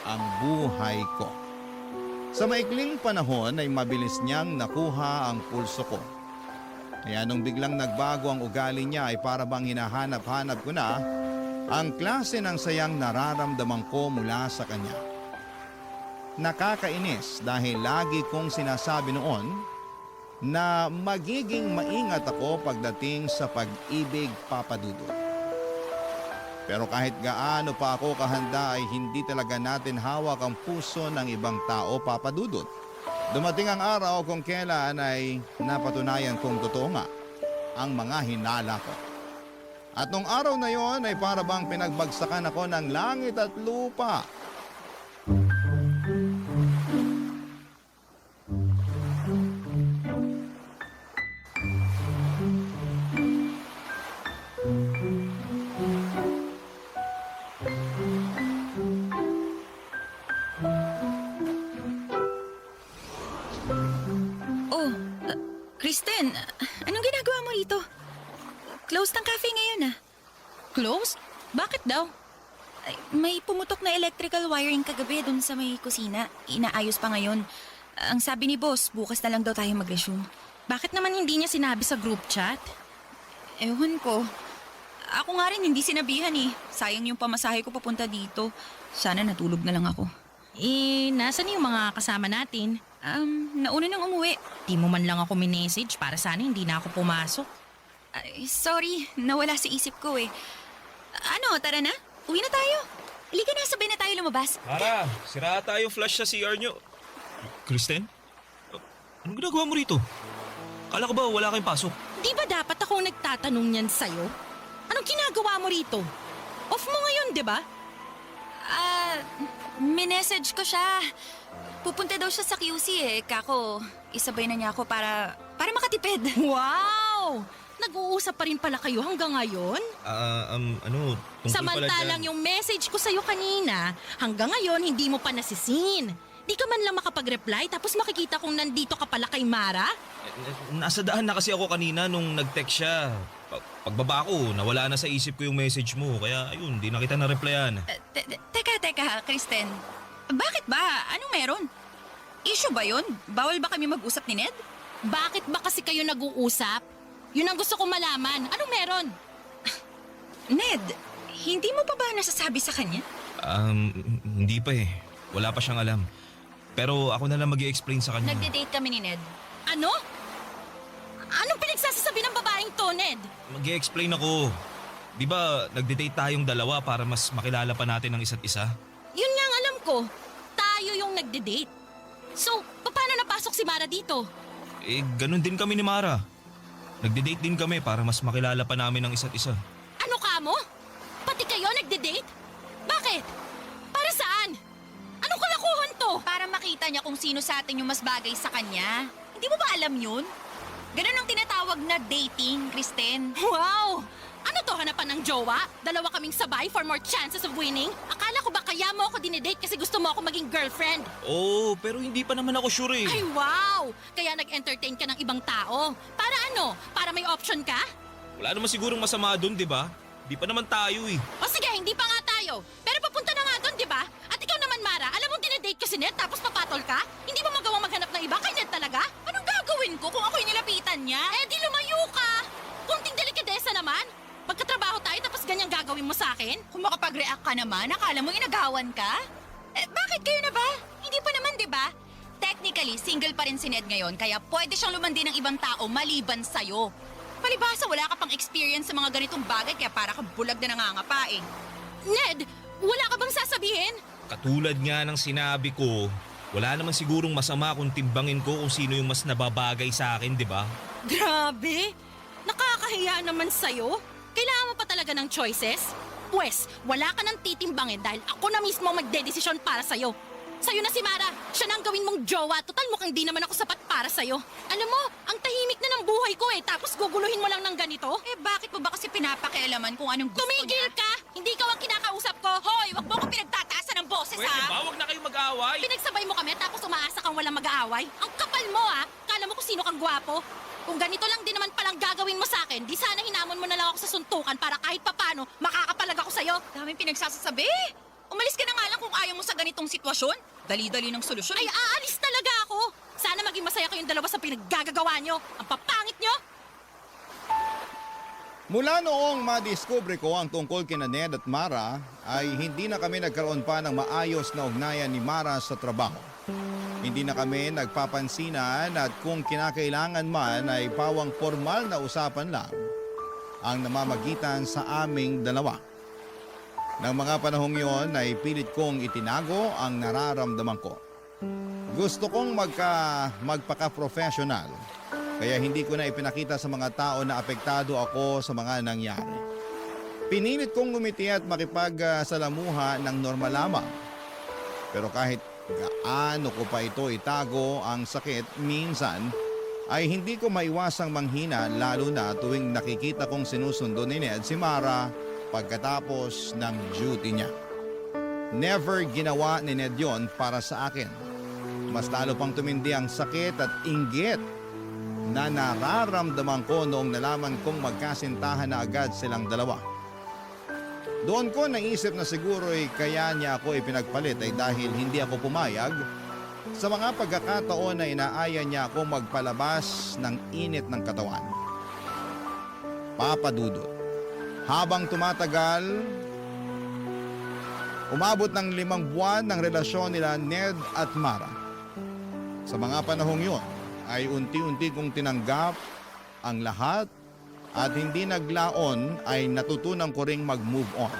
ang buhay ko. Sa maikling panahon ay mabilis niyang nakuha ang pulso ko. Kaya nung biglang nagbago ang ugali niya ay para bang hinahanap-hanap ko na ang klase ng sayang nararamdaman ko mula sa kanya. Nakakainis dahil lagi kong sinasabi noon na magiging maingat ako pagdating sa pag-ibig, Papa Dudut. Pero kahit gaano pa ako kahanda ay hindi talaga natin hawak ang puso ng ibang tao, Papa Dudut. Dumating ang araw kung kailan ay napatunayan kong totoo nga ang mga hinala ko. At nung araw na yon ay para bang pinagbagsakan ako ng langit at lupa. Kristen, anong ginagawa mo rito? Closed ang cafe ngayon ah. Close? Bakit daw? Ay, may pumutok na electrical wiring kagabi dun sa may kusina. Inaayos pa ngayon. Ang sabi ni boss, bukas na lang daw tayo mag-resume. Bakit naman hindi niya sinabi sa group chat? Ewan ko. Ako nga rin hindi sinabihan eh. Sayang yung pamasahe ko papunta dito. Sana natulog na lang ako. Nasaan yung mga kasama natin? Nauna nang umuwi. Di mo man lang ako minessage para sana hindi na ako pumasok. Ay, sorry, nawala sa isip ko eh. Ano, tara na? Uwi na tayo. Halika na, sabay na tayo lumabas. Mara, sira tayo flash sa CR nyo. Kristen? Anong ginagawa mo rito? Kala ko ba wala kayong pasok? Di ba dapat ako nagtatanong niyan sa'yo? Anong ginagawa mo rito? Off mo ngayon, di ba? Minessage ko siya. Pupunta daw siya sa QC eh. Kako, isabay na niya ako para makatipid. Wow! Nag-uusap pa rin pala kayo hanggang ngayon? Tungkol pala Samantalang dyan. yung message ko sa'yo kanina, hanggang ngayon hindi mo pa nasisin. Di ka man lang makapag-reply tapos makikita kong nandito ka pala kay Mara? Nasa daan na kasi ako kanina nung nag-text siya. Pagbaba ko, nawala na sa isip ko yung message mo. Kaya ayun, di na kita na-replyan. Teka, Kristen. Bakit ba? Anong meron? Issue ba yun? Bawal ba kami mag-usap ni Ned? Bakit ba kasi kayo nag-uusap? Yun ang gusto kong malaman. Anong meron? Ned, hindi mo pa ba nasasabi sa kanya? Hindi pa eh. Wala pa siyang alam. Pero ako na lang mag-i-explain sa kanya. Nagde-date kami ni Ned. Ano? Anong pinagsasasabi ng babaeng to, Ned? Mag-i-explain ako. Di ba nagde-date tayong dalawa para mas makilala pa natin ang isa't isa? Yun nga ang alam ko. Tayo yung nagde-date. So, paano napasok si Mara dito? Eh, ganun din kami ni Mara. Nagde-date din kami para mas makilala pa namin ang isa't isa. Ano ka mo? Pati kayo nagde-date? Bakit? Para saan? Anong kalakuhan to? Para makita niya kung sino sa atin yung mas bagay sa kanya. Hindi mo ba alam yun? Ganun ang tinatawag na dating, Kristen. Wow! Ano to, hanapan ng jowa? Dalawa kaming sabay for more chances of winning? Akala ko ba kaya mo ako dinedate kasi gusto mo ako maging girlfriend? Oo, pero hindi pa naman ako sure eh. Ay, wow! Kaya nag-entertain ka ng ibang tao. Para ano? Para may option ka? Wala naman sigurong masama doon, di ba? Di pa naman tayo eh. O sige, hindi pa nga tayo. Pero papunta na nga doon, di ba? At ikaw naman, Mara, alam mong dinedate ko si Ned tapos papatol ka? Hindi mo magawang maghanap ng iba kay Ned talaga? Anong gagawin ko kung ako'y nilapitan niya? Eh, di lumayo ka! Kunting delikadesa naman. Magkatrabaho tayo tapos ganyang gagawin mo sa akin? Kung makapag-react ka naman, akala mo inagawan ka? Bakit kayo na ba? Hindi pa naman, di ba? Technically, single pa rin si Ned ngayon, kaya pwede siyang lumandi ng ibang tao maliban sa'yo. Palibhasa, wala ka pang experience sa mga ganitong bagay, kaya para kang bulag na nangangapa eh. Ned, wala ka bang sasabihin? Katulad nga ng sinabi ko, wala naman sigurong masama kung timbangin ko kung sino yung mas nababagay sa akin, di ba? Grabe! Nakakahiya naman sa'yo. Kailangan mo pa talaga ng choices? Pwes, wala ka nang titimbangin dahil ako na mismo ang magdedesisyon para sa'yo. Sa'yo na si Mara, siya na ang gawin mong jowa. Total mukhang di naman ako sapat para sa'yo. Alam mo, ang tahimik na ng buhay ko eh, tapos guguluhin mo lang ng ganito? Bakit mo ba kasi pinapakialaman kung anong gusto Tumigil niya? ka! Hindi ikaw ang kinakausap ko! Hoy, wag mo ko pinagtataasan ng boses, ha? Huwag na kayong mag-aaway. Pinagsabay mo kami tapos umaasa kang walang mag-aaway? Ang kapal mo ah! Kala mo kung sino kang gwapo? Kung ganito lang din naman palang gagawin mo sa akin, di sana hinamon mo na lang ako sa suntukan para kahit papano makakapalag ako sa'yo. Daming pinagsasasabi. Umalis ka na nga lang kung ayaw mo sa ganitong sitwasyon. Dali-dali ng solusyon. Ay, aalis talaga ako! Sana maging masaya kayong dalawa sa pinaggagawa nyo. Ang papangit nyo! Mula noong madiskubre ko ang tungkol kina Ned at Mara ay hindi na kami nagkaroon pa ng maayos na ugnayan ni Mara sa trabaho. Hindi na kami nagpapansinan at kung kinakailangan man ay pawang formal na usapan lang ang namamagitan sa aming dalawa. Nang mga panahong yon ay pilit kong itinago ang nararamdaman ko. Gusto kong magpaka-professional kaya hindi ko na ipinakita sa mga tao na apektado ako sa mga nangyari. Pinilit kong ngumiti at makipagsalamuha ng normal lamang. Pero kahit gaano ko pa ito itago ang sakit, minsan ay hindi ko maiwasang manghina lalo na tuwing nakikita kong sinusundo ni Ned si Mara pagkatapos ng duty niya. Never ginawa ni Ned yon para sa akin. Mas lalo pang tumindi ang sakit at inggit na nararamdaman ko noong nalaman kong magkasintahan na agad silang dalawa. Doon ko naisip na siguro'y kaya niya ako ipinagpalit ay dahil hindi ako pumayag sa mga pagkakataon na inaaya niya ako magpalabas ng init ng katawan. Papadudot. Habang tumatagal, umabot ng 5 buwan ng relasyon nila Ned at Mara. Sa mga panahong yun ay unti-unti kong tinanggap ang lahat at hindi naglaon ay natutunan ko ring mag-move on.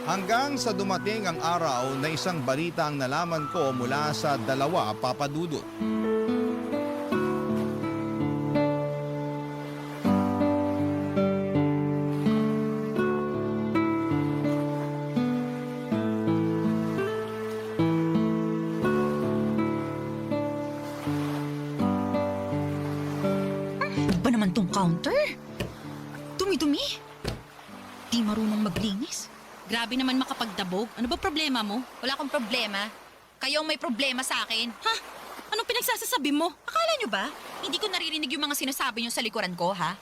Hanggang sa dumating ang araw na isang balita ang nalaman ko mula sa dalawa, Papa Dudut. Ba naman tong counter? Dumi-dumi. Di marunong maglinis. Grabe naman makapagdabog. Ano ba problema mo? Wala akong problema. Kayo ang may problema sa akin. Ha? Anong pinagsasasabi mo? Akala nyo ba? Hindi ko naririnig yung mga sinasabi nyo sa likuran ko, ha?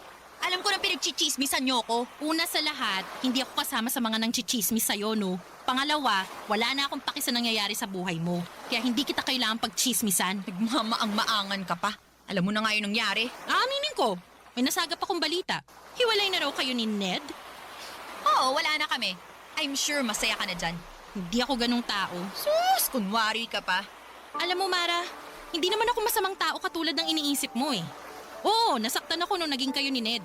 Alam ko na pinagchichismisan nyo ko. Una sa lahat, hindi ako kasama sa mga nangchichismis sa'yo, no? Pangalawa, wala na akong paki sa nangyayari sa buhay mo. Kaya hindi kita kailangan pagchismisan. Nagmamaang-maangan ka pa. Alam mo na nga yung nangyari. Aaminin ko, may nasagap akong balita. Hiwalay na raw kayo ni Ned? Oo, wala na kami. I'm sure masaya ka na dyan. Hindi ako ganong tao. Sus, kunwari ka pa. Alam mo, Mara, hindi naman ako masamang tao katulad ng iniisip mo eh. Oo, nasaktan ako nung naging kayo ni Ned.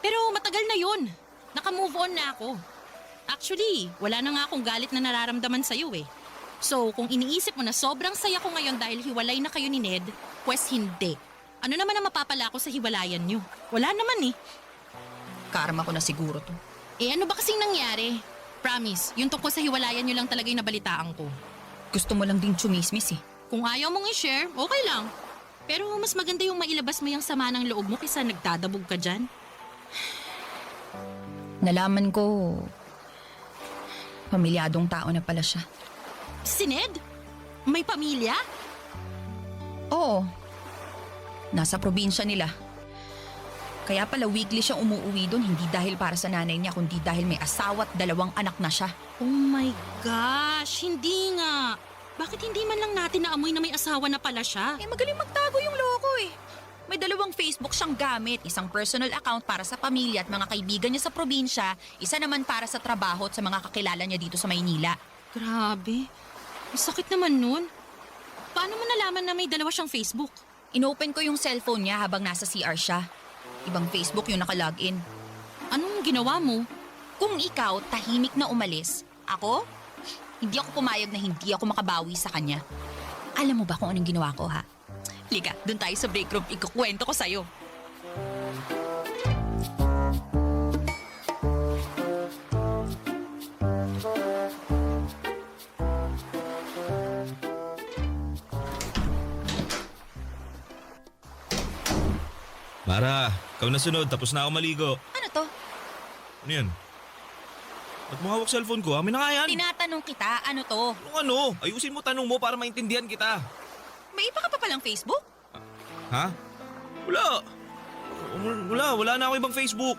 Pero matagal na yun. Naka-move on na ako. Actually, wala na nga akong galit na nararamdaman sa'yo eh. So, kung iniisip mo na sobrang saya ko ngayon dahil hiwalay na kayo ni Ned, pues hindi. Ano naman ang mapapala ko sa hiwalayan nyo? Wala naman eh. Karma ko na siguro to. Eh ano ba kasing nangyari? Promise, yung tungkol sa hiwalayan nyo lang talaga yung nabalitaan ko. Gusto mo lang din chumismis eh. Kung ayaw mong i-share, okay lang. Pero mas maganda yung mailabas mo yung sama ng loob mo kaysa nagdadabog ka dyan. Nalaman ko, pamilyadong tao na pala siya. Si Ned? May pamilya? Oo. Nasa probinsya nila. Kaya pala weekly siyang umuwi doon, hindi dahil para sa nanay niya, kundi dahil may asawa at 2 anak na siya. Oh my gosh, hindi nga. Bakit hindi man lang natin naamoy na may asawa na pala siya? Eh, magaling magtago yung loko eh. May 2 Facebook siyang gamit. Isang personal account para sa pamilya at mga kaibigan niya sa probinsya. Isa naman para sa trabaho at sa mga kakilala niya dito sa Maynila. Grabe. Ang sakit naman nun. Paano mo nalaman na may 2 siyang Facebook? Inopen ko yung cellphone niya habang nasa CR siya. Ibang Facebook yung nakalogin. Anong ginawa mo? Kung ikaw tahimik na umalis, ako, hindi ako pumayag na hindi ako makabawi sa kanya. Alam mo ba kung anong ginawa ko, ha? Liga, dun tayo sa break room, ikukwento ko sa'yo. Mara, ikaw na sunod. Tapos na ako maligo. Ano to? Ano yan? Ba't mo hawak cellphone ko? Amin na nga yan. Tinatanong kita, ano to? Ano? Ayusin mo tanong mo para maintindihan kita. May iba ka pa palang Facebook? Ha? Wala. Wala na ako ibang Facebook.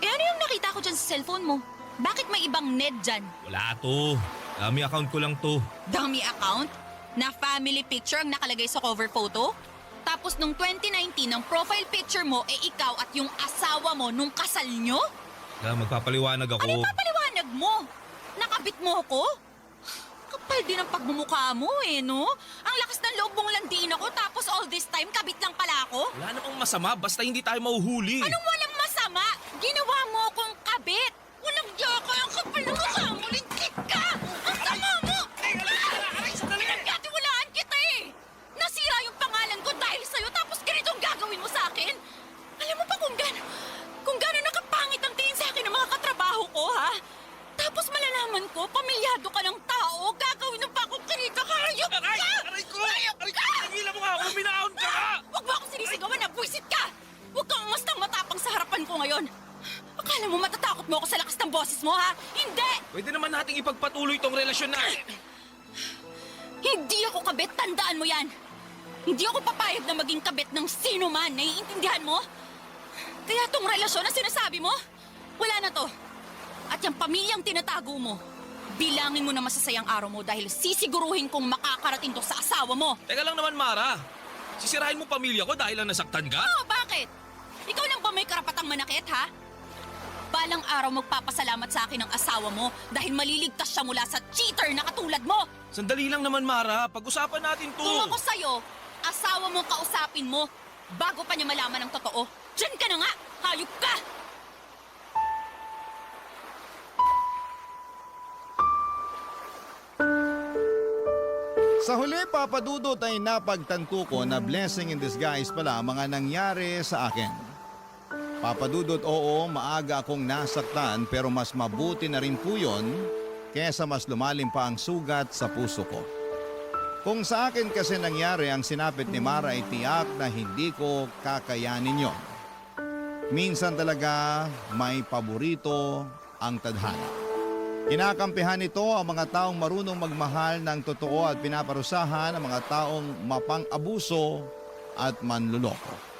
Eh ano yung nakita ko dyan sa cellphone mo? Bakit may ibang Ned dyan? Wala to. Dami account ko lang to. Dummy account? Na family picture ang nakalagay sa cover photo? Tapos nung 2019, ang profile picture mo, ikaw at yung asawa mo nung kasal nyo? Kaya magpapaliwanag ako. Ano yung papaliwanag mo? Nakabit mo ako? Kapal din ang pagmumukha mo no? Ang lakas ng loob mong landiin ako tapos all this time kabit lang pala ako? Wala namang masama basta hindi tayo mahuhuli. Anong walang masama? Ginawa mo akong kabit! Walang yaka ang kapal ng mukha mo! Lintik ka! Ang sama mo! Pinagkatiwalaan kita eh! Nasira yung pangalan ko dahil sa'yo tapos ganito ang gagawin mo sa akin? Alam mo pa kung gano'n nakapangit ang tingin sa akin ng mga katrabaho ko, ha? Tapos malalaman ko, pamilyado ka ng tao, gagawin ng pa akong kinita, hayop ka! Aray ko! Hayop ka! Tigilan mo nga ako! Minahon ka! Huwag mo akong sinisigawan na buwisit ka! Huwag kang umastang matapang sa harapan ko ngayon! Akala mo matatakot mo ako sa lakas ng boses mo, ha? Hindi! Pwede naman nating ipagpatuloy tong relasyon na... Hindi ako kabit, tandaan mo yan! Hindi ako papayag na maging kabit ng sino man, naiintindihan mo? Kaya tong relasyon na sinasabi mo, wala na to. At yung pamilyang tinatago mo, bilangin mo na masasayang araw mo dahil sisiguruhin kong makakarating to sa asawa mo. Teka lang naman, Mara. Sisirahin mo pamilya ko dahil lang nasaktan ka? Oh, bakit? Ikaw lang ba may karapatang manakit, ha? balang araw magpapasalamat sa akin ang asawa mo dahil maliligtas siya mula sa cheater na katulad mo. Sandali lang naman, Mara. Pag-usapan natin to. Kung ako sa'yo, asawa mo kausapin mo bago pa niya malaman ang totoo. Diyan ka na nga! Hayop ka! Sa huli, Papa Dudut, ay napagtanto ko na blessing in disguise pala ang mga nangyari sa akin. Papa Dudut, oo, maaga akong nasaktan pero mas mabuti na rin po yun kesa mas lumalim pa ang sugat sa puso ko. Kung sa akin kasi nangyari ang sinapit ni Mara ay tiyak na hindi ko kakayanin yon. Minsan talaga may paborito ang tadhana. Kinakampihan nito ang mga taong marunong magmahal ng totoo at pinaparusahan ang mga taong mapang-abuso at manluloko.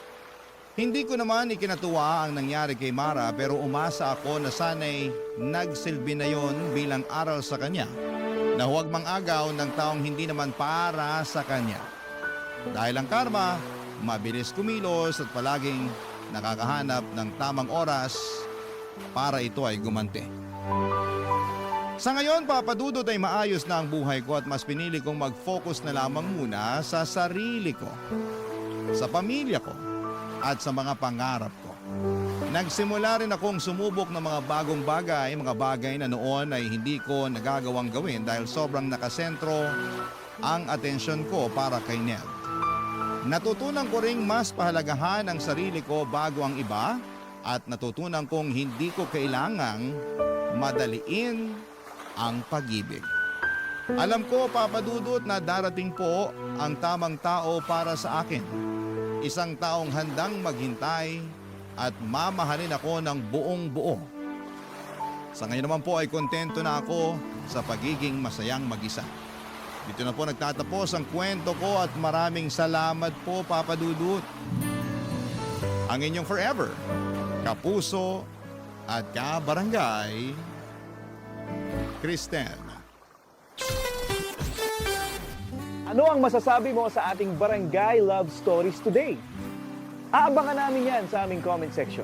Hindi ko naman ikinatuwa ang nangyari kay Mara pero umasa ako na sana'y nagsilbi na yon bilang aral sa kanya na huwag mang-agaw ng taong hindi naman para sa kanya. Dahil ang karma, mabilis kumilos at palaging nakakahanap ng tamang oras para ito ay gumanti. Sa ngayon, Papa Dudut, ay maayos na ang buhay ko at mas pinili kong mag-focus na lamang muna sa sarili ko, sa pamilya ko, at sa mga pangarap ko. Nagsimula rin akong sumubok ng mga bagong bagay, mga bagay na noon ay hindi ko nagagawang gawin dahil sobrang nakasentro ang atensyon ko para kay Ned. Natutunan ko ring mas pahalagahan ang sarili ko bago ang iba at natutunan kong hindi ko kailangang madaliin ang pag-ibig. Alam ko, Papa Dudut, na darating po ang tamang tao para sa akin. Isang taong handang maghintay at mamahalin ako ng buong buo. Sa ngayon naman po ay kontento na ako sa pagiging masayang mag-isa. Dito na po nagtatapos ang kwento ko at maraming salamat po, Papa Dudut. Ang inyong forever, kapuso at kabarangay, Kristen. Ano ang masasabi mo sa ating Barangay Love Stories today? Aabangan namin yan sa aming comment section.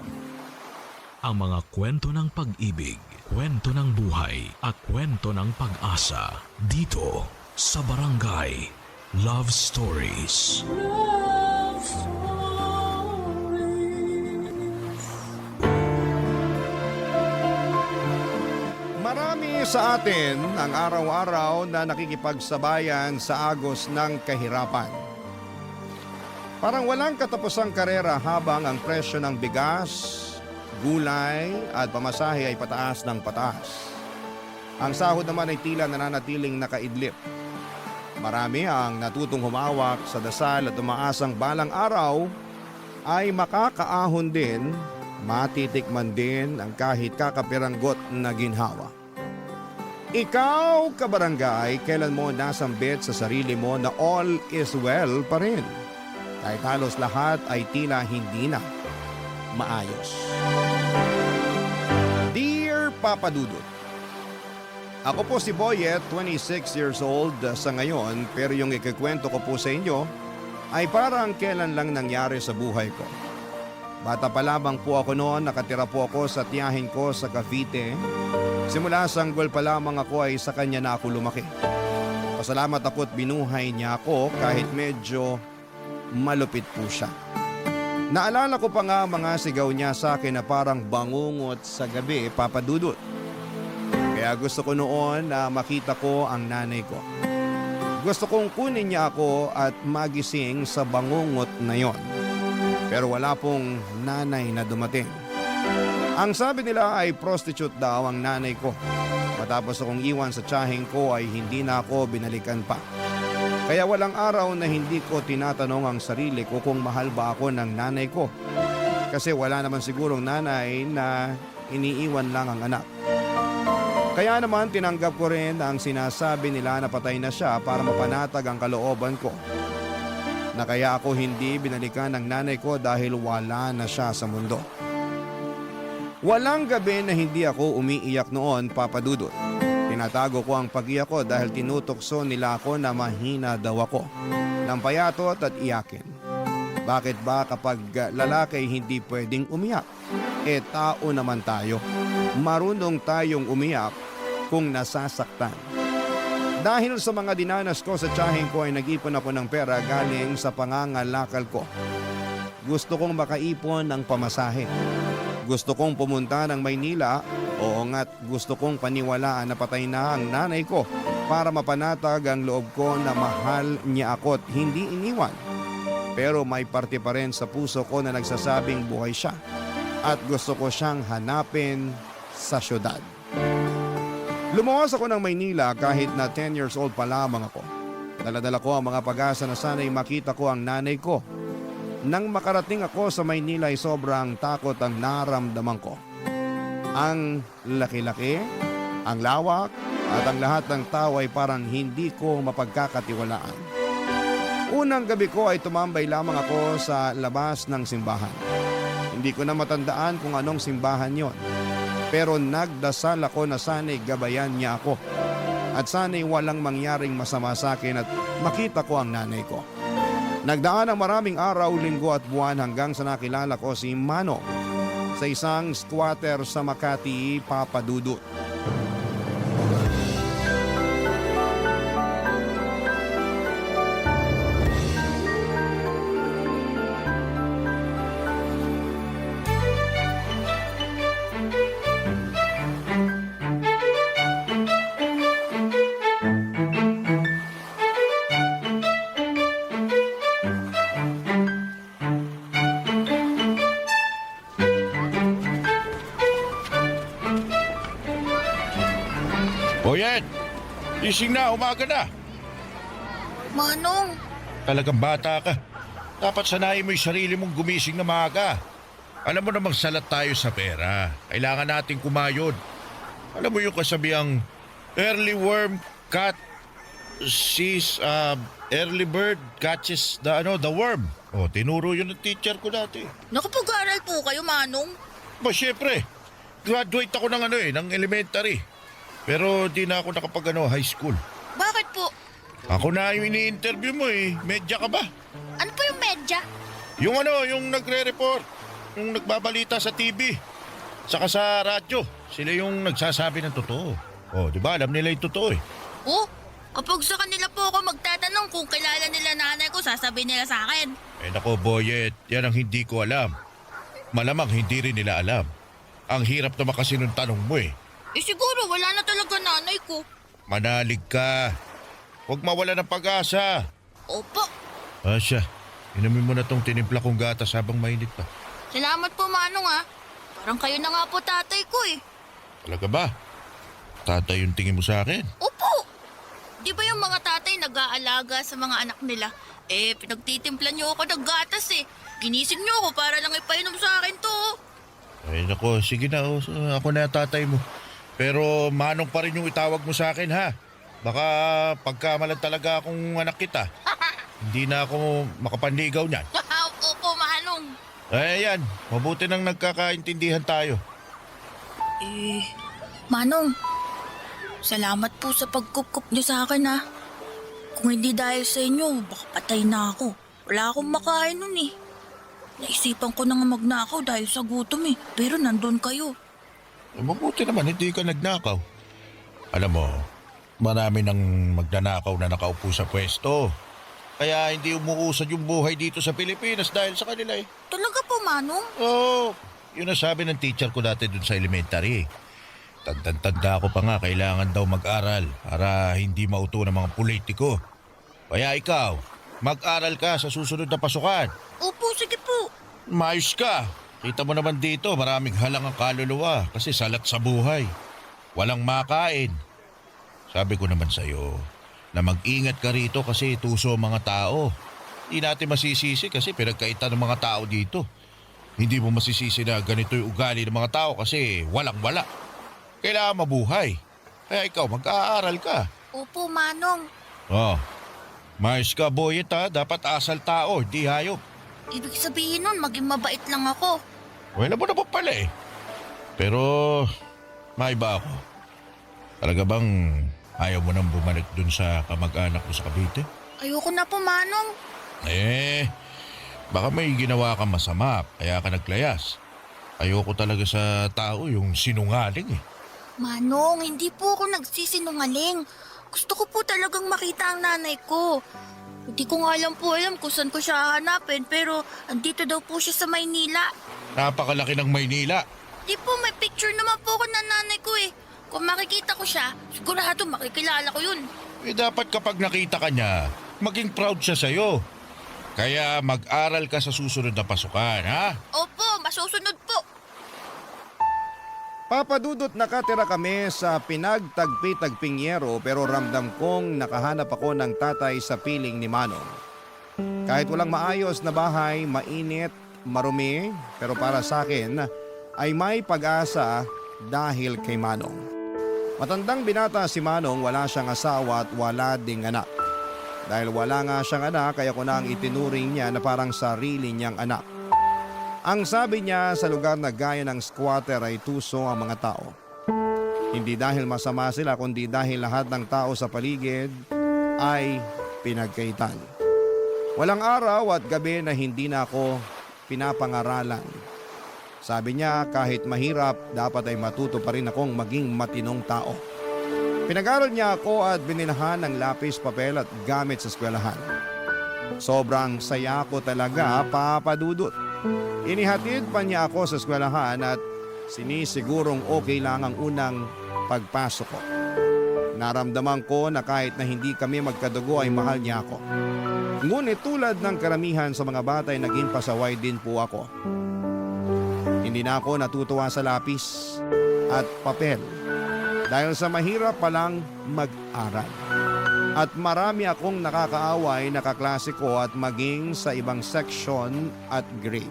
Ang mga kwento ng pag-ibig, kwento ng buhay, at kwento ng pag-asa dito sa Barangay Love Stories. Marami sa atin ang araw-araw na nakikipagsabayan sa agos ng kahirapan. Parang walang katapusang karera habang ang presyo ng bigas, gulay at pamasahe ay pataas ng pataas. Ang sahod naman ay tila nananatiling nakaidlip. Marami ang natutong humawak sa dasal at umaasang balang araw ay makakaahon din, matitikman din ang kahit kakapiranggot na ginhawa. Ikaw, kabarangay, kailan mo nasambit sa sarili mo na all is well pa rin? Kahit halos lahat ay tila hindi na maayos. Dear Papa Dudut, ako po si Boyet, 26 years old sa ngayon, pero yung ikikwento ko po sa inyo ay parang kailan lang nangyari sa buhay ko. Bata pa lamang po ako noon, nakatira po ako sa tiyahin ko sa Cavite. Simula sanggol pa lamang ako ay sa kanya na ako lumaki. Pasalamat ako at binuhay niya ako kahit medyo malupit po siya. Naalala ko pa nga mga sigaw niya sa akin na parang bangungot sa gabi, Papa Dudut. Kaya gusto ko noon na makita ko ang nanay ko. Gusto kong kunin niya ako at magising sa bangungot na yon. Pero wala pong nanay na dumating. Ang sabi nila ay prostitute daw ang nanay ko. Matapos akong iwan sa tiyahing ko ay hindi na ako binalikan pa. Kaya walang araw na hindi ko tinatanong ang sarili ko kung mahal ba ako ng nanay ko. Kasi wala naman sigurong nanay na iniiwan lang ang anak. Kaya naman tinanggap ko rin ang sinasabi nila na patay na siya para mapanatag ang kalooban ko. Na kaya ako hindi binalikan ng nanay ko dahil wala na siya sa mundo. Walang gabi na hindi ako umiiyak noon, Papa Dudut. Tinatago ko ang pag-iyak ko dahil tinutokso nila ako na mahina daw ako. Nang payatot at iyakin. Bakit ba kapag lalaki hindi pwedeng umiyak? Tao naman tayo. marunong tayong umiyak kung nasasaktan. Dahil sa mga dinanas ko sa tiyahin ko ay nag-ipon ako ng pera galing sa pangangalakal ko. Gusto kong makaipon ng pamasahe. Gusto kong pumunta ng Maynila. Oo nga't gusto kong paniwalaan na patay na ang nanay ko para mapanatag ang loob ko na mahal niya ako at hindi iniwan. Pero may parte pa rin sa puso ko na nagsasabing buhay siya at gusto ko siyang hanapin sa syudad. Lumuwas ako ng Maynila kahit na 10 years old pa lamang ako. Daladala ko ang mga pag-asa na sana'y makita ko ang nanay ko. Nang makarating ako sa Maynila ay sobrang takot ang naramdaman ko. Ang laki-laki, ang lawak at ang lahat ng tao ay parang hindi ko mapagkakatiwalaan. Unang gabi ko ay tumambay lamang ako sa labas ng simbahan. Hindi ko na matandaan kung anong simbahan yon. Pero nagdasal ako na sana'y gabayan niya ako. At sana'y walang mangyaring masama sa akin at makita ko ang nanay ko. Nagdaan ang maraming araw, linggo at buwan hanggang sa nakilala ko si Manong sa isang squatter sa Makati, Papa Dudut. Boyet, gising na, umaga na. Manong, Talagang bata ka. Dapat sanayin mo yung sarili mong gumising na maaga. Alam mo namang salat tayo sa pera. Kailangan nating kumayod. Alam mo yung kasabihang early worm early bird catches the worm. O, tinuro yun ng teacher ko dati. nakapag-aral po kayo, Manong? Ba, syempre. Graduate ako ng elementary. Pero di na ako high school. Bakit po? Ako na yung ini-interview mo eh. Medya ka ba? Ano po yung medya? Yung nagre-report. Yung nagbabalita sa TV. Saka sa radyo. Sila yung nagsasabi ng totoo. Oh, di ba? Alam nila yung totoo eh. Oh, kapag sa kanila po ako magtatanong kung kilala nila nanay ko, sasabihin nila sa akin. Eh nako, Boyet. Yan ang hindi ko alam. Malamang hindi rin nila alam. Ang hirap naman kasi nung tanong mo eh. Eh siguro wala na talaga nanay ko. Manalig ka. Huwag mawala ng pag-asa. Opo. Asya, inumin mo na tong tinimpla kong gatas habang mainit pa. Salamat po, Manong ah. Parang kayo na nga po tatay ko eh. Talaga ba? Tatay yung tingin mo sa akin? Opo. Di ba yung mga tatay nag-aalaga sa mga anak nila? Eh, pinagtitimplan niyo ako ng gatas eh. Ginising niyo ako para lang ipainom sa akin to. Ay nako, sige na. Oh. Ako na tatay mo. Pero Manong pa rin yung itawag mo sa akin ha. Baka pagkamalan talaga akong anak kita. Hindi na ako makapanligaw niyan. Opo, Manong. Eh yan, mabuti nang nagkakaintindihan tayo. Eh, Manong, salamat po sa pagkukup niyo sa akin ha. Kung hindi dahil sa inyo, baka patay na ako. Wala akong makain nun eh. Naisipan ko na nga magnakaw dahil sa gutom eh. Pero nandun kayo. Eh, mabuti naman, hindi ka nagnakaw. Alam mo, marami nang magnanakaw na nakaupo sa pwesto. Kaya hindi umuusad yung buhay dito sa Pilipinas dahil sa kanila eh. Talaga po, Manong? Oo, yun ang sabi ng teacher ko dati dun sa elementary. Tanda ko pa nga, kailangan daw mag-aral para hindi mauto ng mga politiko. Kaya ikaw, mag-aral ka sa susunod na pasukan. Opo, sige po. Mayos ka. Kita mo naman dito, maraming halang ang kaluluwa kasi salat sa buhay. Walang makain. Sabi ko naman sa'yo na mag-ingat ka rito kasi tuso ang mga tao. Hindi natin masisisi kasi pinagkaitan ng mga tao dito. Hindi mo masisisi na ganito yung ugali ng mga tao kasi walang-wala. Kailangan mabuhay. Kaya ikaw, mag-aaral ka. Opo, Manong. Oh, mayos ka, Boyet ha. Dapat asal tao, di hayop. Ibig sabihin nun, maging mabait lang ako. Wala mo na pa pala eh. Pero, maiba ako. Talaga bang ayaw mo nang bumalik dun sa kamag-anak mo sa Cavite? Ayoko na po, Manong. Eh, baka may ginawa kang masama, kaya ka naglayas. Ayoko talaga sa tao yung sinungaling eh. Manong, hindi po ako nagsisinungaling. Gusto ko po talagang makita ang nanay ko. Hindi ko nga lang po alam kung saan ko siya hahanapin pero andito daw po siya sa Maynila. Napakalaki ng Maynila. Di po, may picture naman po ako ng nanay ko eh. Kung makikita ko siya, sigurado makikilala ko yun. Eh dapat kapag nakita ka niya, maging proud siya sa'yo. Kaya mag-aral ka sa susunod na pasukan, ha? Opo, masusunod po. Papa Dudut, nakatira kami sa pinagtagpi-tagpingyero pero ramdam kong nakahanap ako ng tatay sa piling ni Manong. Kahit walang maayos na bahay, mainit, marumi, pero para sa akin ay may pag-asa dahil kay Manong. Matandang binata si Manong, wala siyang asawa at wala ding anak. Dahil wala nga siyang anak, kaya ko na ang itinuring niya na parang sarili niyang anak. Ang sabi niya, sa lugar na gaya ng squatter ay tuso ang mga tao. Hindi dahil masama sila, kundi dahil lahat ng tao sa paligid ay pinagkaitan. Walang araw at gabi na hindi na ako pinapangaralan. Sabi niya, kahit mahirap, dapat ay matuto pa rin akong maging matinong tao. Pinag-aral niya ako at binilhan ng lapis, papel at gamit sa eskwelahan. Sobrang saya ko talaga, Papa Dudut. Inihatid pa niya ako sa eskwelahan at sinisigurong okay lang ang unang pagpasok ko. Naramdaman ko na kahit na hindi kami magkadugo ay mahal niya ako. Ngunit tulad ng karamihan sa mga bata ay naging pasaway din po ako. Hindi na ako natutuwa sa lapis at papel dahil sa mahirap palang mag-aral. At marami akong nakakaaway na kaklase ko at maging sa ibang section at grade.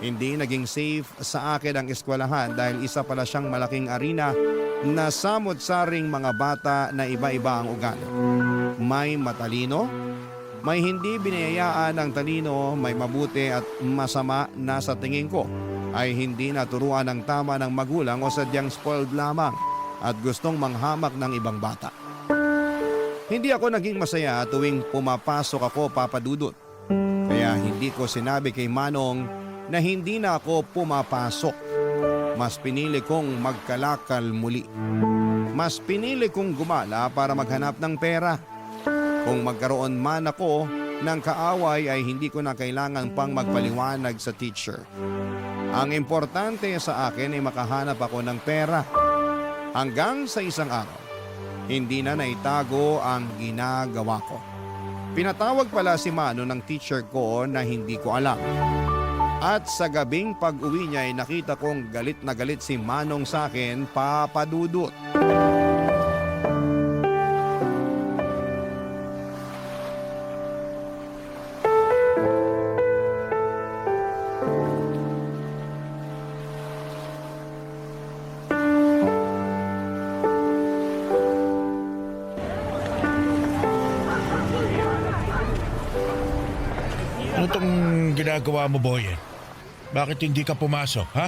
Hindi naging safe sa akin ang eskwelahan dahil isa pala siyang malaking arena na samot-saring mga bata na iba-iba ang ugali. May matalino, may hindi binayayaan ng talino, may mabuti at masama na sa tingin ko ay hindi naturuan ng tama ng magulang o sadyang spoiled lamang at gustong manghamak ng ibang bata. Hindi ako naging masaya tuwing pumapasok ako, Papa Dudut. Kaya hindi ko sinabi kay Manong na hindi na ako pumapasok. Mas pinili kong magkalakal muli. Mas pinili kong gumala para maghanap ng pera. Kung magkaroon man ako ng kaaway ay hindi ko na kailangan pang magpaliwanag sa teacher. Ang importante sa akin ay makahanap ako ng pera. Hanggang sa isang araw, hindi na naitago ang ginagawa ko. Pinatawag pala si Mano ng teacher ko na hindi ko alam. At sa gabing pag-uwi niya ay nakita kong galit na galit si Manong sa akin, Papa Dudut. Ano tong ginagawa mo, Boyet? Bakit hindi ka pumasok, ha?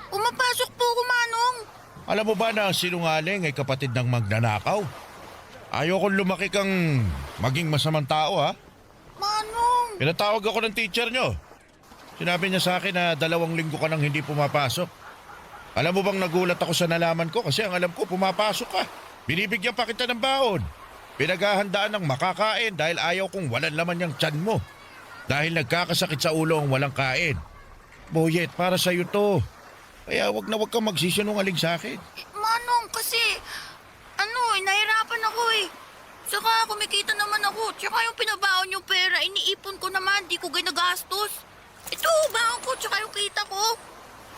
Pumapasok po ako, Manong. Alam mo ba na ang sinungaling ay kapatid ng magnanakaw? Ayokong lumaki kang maging masamang tao, ha? Manong. Pinatawag ako ng teacher nyo. Sinabi niya sa akin na 2 linggo ka nang hindi pumapasok. Alam mo bang nagulat ako sa nalaman ko kasi ang alam ko pumapasok ka. Binibigyan pa kita ng baon. Pinaghahandaan ng makakain dahil ayaw kong walang laman yung tiyan mo. Dahil nagkakasakit sa ulo ang walang kain. Boyet, para sa'yo to. Kaya wag kang magsisinungaling sa akin. Manong, kasi, nahirapan ako eh. Saka kumikita naman ako. Tsaka yung pinabaon yung pera, iniipon ko naman, di ko ginagastos. Ito, baon ko, tsaka yung kita ko.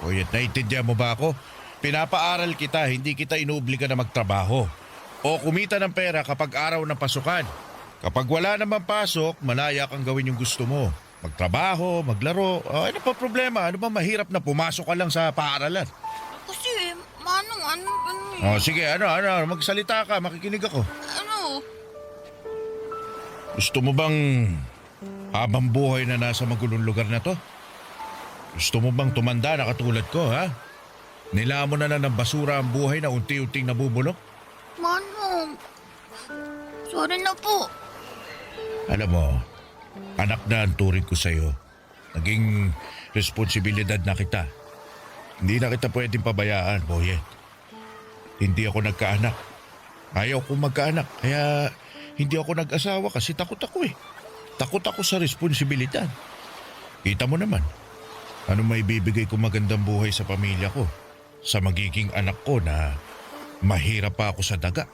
Boyet, naiintindihan mo ba ako? Pinapaaral kita, hindi kita inuobliga na magtrabaho. O kumita ng pera kapag araw ng pasukan. Kapag wala naman pasok, malaya kang gawin yung gusto mo. Magtrabaho, maglaro. Ano pa problema? Ano ba mahirap na pumasok ka lang sa paaralan? Kasi, Manong, eh. Sige, magsalita ka, makikinig ako. Gusto mo bang habang buhay na nasa magulong lugar na to? Gusto mo bang tumanda na katulad ko, ha? Nilamon na ng basura ang buhay na unti-unting nabubulok? Manong, sorry na po. Alam mo, anak na ang turing ko sa'yo. Naging responsibilidad na kita. Hindi na kita pwedeng pabayaan, Boyet. Hindi ako nagkaanak. Ayaw ko magkaanak, kaya hindi ako nag-asawa kasi takot ako eh. Takot ako sa responsibilidad. Kita mo naman, ano may bibigay ko magandang buhay sa pamilya ko, sa magiging anak ko na mahirap pa ako sa daga.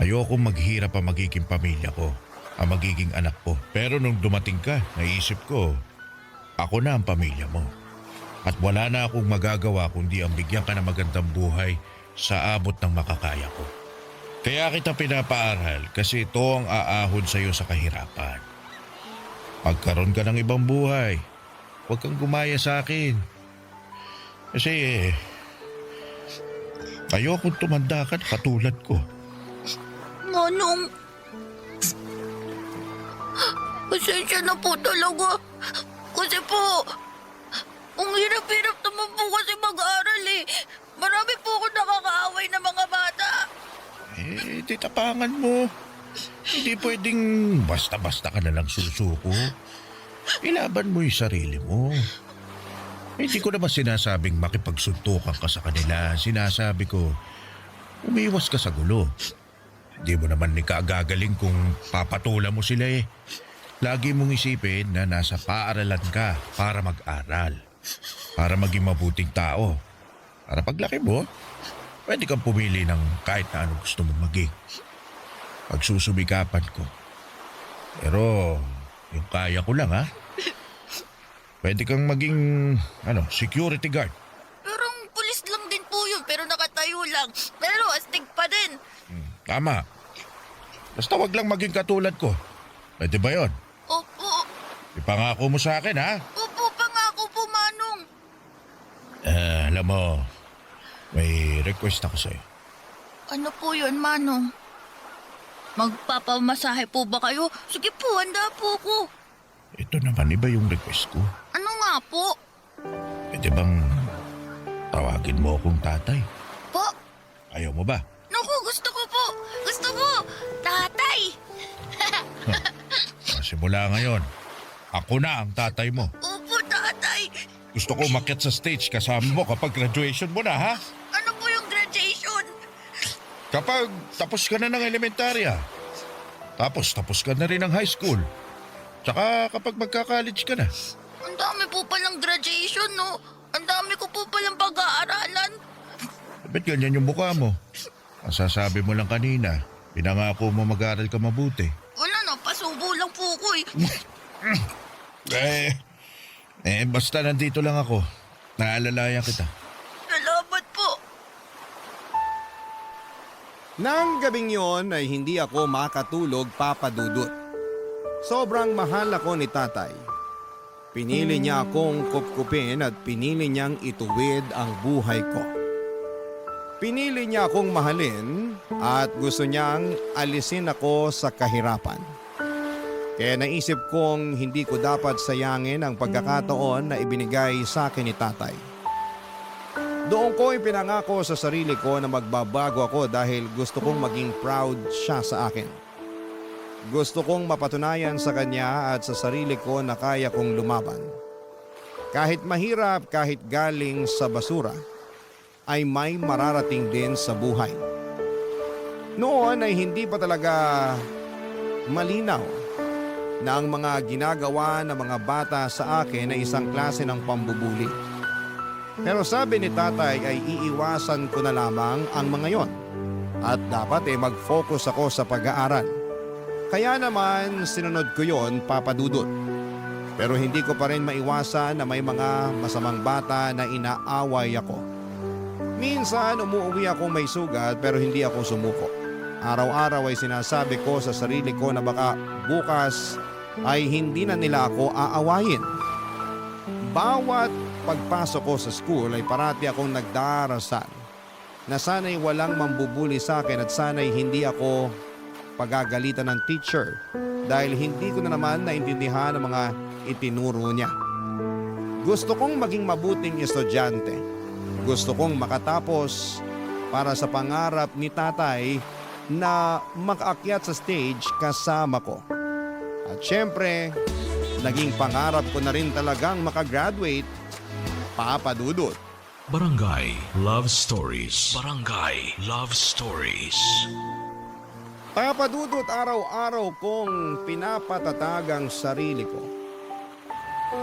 Ayoko maghirap ang magiging pamilya ko, ang magiging anak ko. Pero nung dumating ka, naisip ko, ako na ang pamilya mo. At wala na akong magagawa kundi ang bigyan ka ng magandang buhay sa abot ng makakaya ko. Kaya kita pinapaaral kasi ito ang aahon sa iyo sa kahirapan. Pagkaroon ka ng ibang buhay, huwag kang gumaya sa akin. Kasi ayokong tumanda ka katulad ko. Manong, pasensya na po talaga. Kasi po, ang hirap-hirap naman po kasi mag-aral eh. Marami po ako nakakaaway na mga bata. Titapangan mo. Hindi pwedeng basta-basta ka na lang susuko. Ilaban mo yung sarili mo. Hindi ko naman sinasabing makipagsuntukan ka sa kanila. Sinasabi ko, umiwas ka sa gulo. Hindi mo naman ikagagaling kung papatulan mo sila eh. Lagi mong isipin na nasa paaralan ka para mag-aral. Para maging mabuting tao. Para paglaki mo, pwede kang pumili ng kahit na anong gusto mong maging. Pagsusumikapan ko. Pero, yung kaya ko lang ha. Pwede kang maging, security guard. Pero pulis lang din po yun, pero nakatayo lang. Pero astig pa din. Tama. Basta wag lang maging katulad ko. Pwede ba yun? Opo, Ipangako mo sa akin ha? opo, pangako po, Manong. Alam mo, may request ako sa'yo. Ano po yun, Manong? Magpapamasahe po ba kayo? Sige po, handa po ko. Ito naman, iba yung request ko. Ano nga po? Pwede bang tawagin mo akong tatay? Po? Ayaw mo ba? Naku, gusto ko po. Gusto ko. Tatay. Simula ngayon, ako na ang tatay mo. Opo, tatay. Gusto ko umakyat sa stage kasama mo kapag graduation mo na, ha? Ano po yung graduation? Kapag tapos ka na ng elementarya. Tapos ka na rin ng high school. Tsaka kapag magka-college ka na. Ang dami po palang graduation, no? Ang dami ko po palang pag-aaralan. Ba't ganyan yung mukha mo? Masasabi mo lang kanina, pinangako mo mag-aaral ka mabuti. Wala na, pasubo lang po ko eh. Basta nandito lang ako. Naalalayan kita. Salamat po. Nang gabing yon ay hindi ako makatulog, Papa Dudut. Sobrang mahal ako ni tatay. Pinili niya akong kupkupin at pinili niyang ituwid ang buhay ko. Pinili niya akong mahalin at gusto niyang alisin ako sa kahirapan. Kaya naisip kong hindi ko dapat sayangin ang pagkakataon na ibinigay sa akin ni tatay. Doon ko ipinangako sa sarili ko na magbabago ako dahil gusto kong maging proud siya sa akin. Gusto kong mapatunayan sa kanya at sa sarili ko na kaya kong lumaban. Kahit mahirap, kahit galing sa basura, ay may mararating din sa buhay. Noon ay hindi pa talaga malinaw na ang mga ginagawa ng mga bata sa akin ay isang klase ng pambubuli. Pero sabi ni tatay ay iiwasan ko na lamang ang mga yon at dapat ay mag-focus ako sa pag-aaral. Kaya naman sinunod ko yon, Papa Dudut. Pero hindi ko pa rin maiwasan na may mga masamang bata na inaaway ako. Minsan umuwi ako may sugat pero hindi ako sumuko. Araw-araw ay sinasabi ko sa sarili ko na baka bukas ay hindi na nila ako aawayin. Bawat pagpasok ko sa school ay parati akong nagdarasal na sana'y walang mambubuli sa akin at sana'y hindi ako pagagalitan ng teacher dahil hindi ko na naman naintindihan ang mga itinuro niya. Gusto kong maging mabuting estudyante. Gusto kong makatapos para sa pangarap ni tatay na makaakyat sa stage kasama ko. At syempre, naging pangarap ko na rin talagang makagraduate, Papa Dudut. Barangay Love Stories. Barangay Love Stories. Papa Dudut, araw-araw kong pinapatatag ang sarili ko.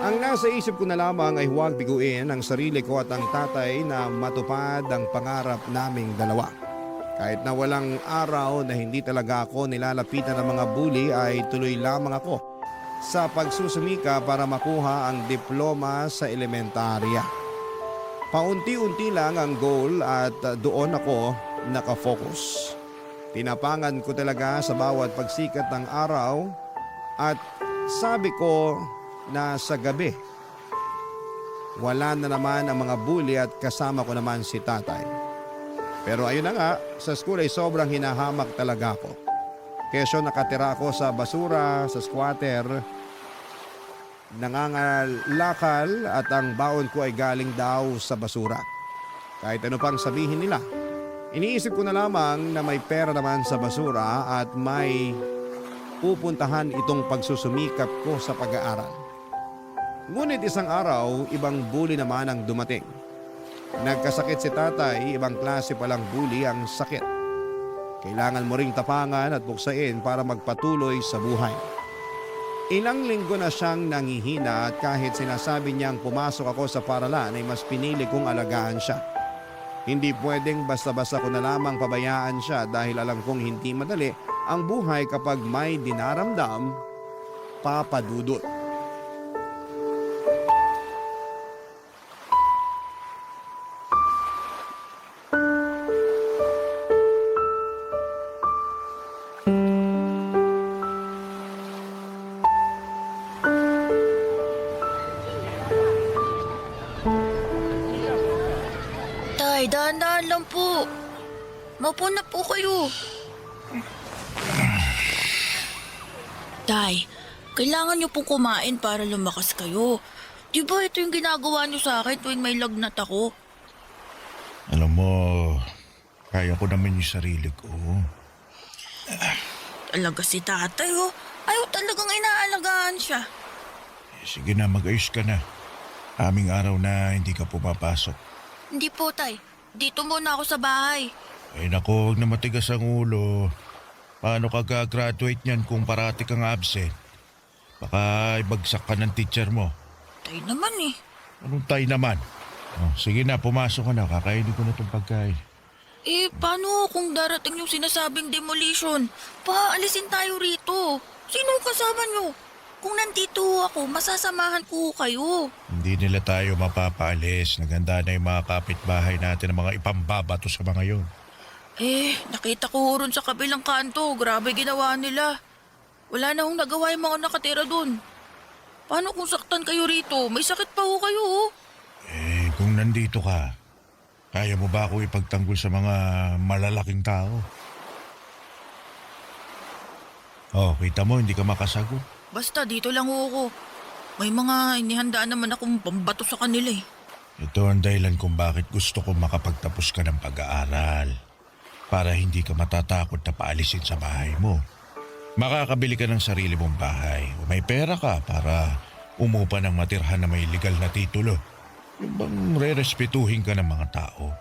Ang nasa isip ko na lamang ay huwag biguin ang sarili ko at ang tatay na matupad ang pangarap naming dalawa. Kahit na walang araw na hindi talaga ako nilalapitan ng mga bully ay tuloy lamang ako sa pagsusumika para makuha ang diploma sa elementarya. Paunti-unti lang ang goal at doon ako nakafocus. Tinapangan ko talaga sa bawat pagsikat ng araw at sabi ko na sa gabi, wala na naman ang mga bully at kasama ko naman si tatay. Pero ayun na nga, sa school ay sobrang hinahamak talaga ako. Kesyo nakatira ako sa basura, sa squatter, nangangalakal at ang baon ko ay galing daw sa basura. Kahit ano pang sabihin nila, iniisip ko na lamang na may pera naman sa basura at may pupuntahan itong pagsusumikap ko sa pag-aaral. Ngunit isang araw, ibang bully naman ang dumating. Nagkasakit si tatay, ibang klase palang bully ang sakit. Kailangan mo ring tapangan at buksain para magpatuloy sa buhay. Ilang linggo na siyang nangihina at kahit sinasabi niyang pumasok ako sa paralan ay mas pinili kong alagaan siya. Hindi pwedeng basta-basta ko na lamang pabayaan siya dahil alam kong hindi madali ang buhay kapag may dinaramdam, Papa Dudut. Tay, dahan-dahan lang po. Maupo na po kayo. Tay, kailangan niyo pong kumain para lumakas kayo. Di ba ito yung ginagawa niyo sa akin tuwing may lagnat ako? Alam mo, kaya ko naman yung sarili ko. Talaga si tatay oh. Ayaw talagang inaalagaan siya. Sige na, mag-ayos ka na. Aming araw na hindi ka pumapasok. Hindi po, tay. Dito muna ako sa bahay. Ay nako, huwag na matigas ang ulo. Paano ka gagraduate niyan kung parati kang absent? Baka ibagsak ka ng teacher mo. Tay naman eh. Anong tayo naman? Oh, sige na, pumasok ka na. Kakainin ko na itong pagkain. Eh, paano kung darating yung sinasabing demolition? Paalisin tayo rito. Sino kasama nyo? Kung nandito ako, masasamahan ko kayo. Hindi nila tayo mapapaalis. Naganda na yung mga kapitbahay natin ng mga ipambabato sa mga yun. Eh, nakita ko ron sa kabilang kanto. Grabe ginawa nila. Wala na hong nagawa yung mga nakatira dun. Paano kung saktan kayo rito? May sakit pa ho kayo oh. Eh, kung nandito ka, kaya mo ba ako ipagtanggol sa mga malalaking tao? Oh, kita mo, hindi ka makasagot. Basta dito lang ho ako. May mga inihandaan naman akong pambato sa kanila eh. Ito ang dahilan kung bakit gusto ko makapagtapos ka ng pag-aaral. Para hindi ka matatakot na paalisin sa bahay mo. Makakabili ka ng sarili mong bahay. O may pera ka para umupa ng matirhan na may legal na titulo. Yung bang re-respetuhin ka ng mga tao.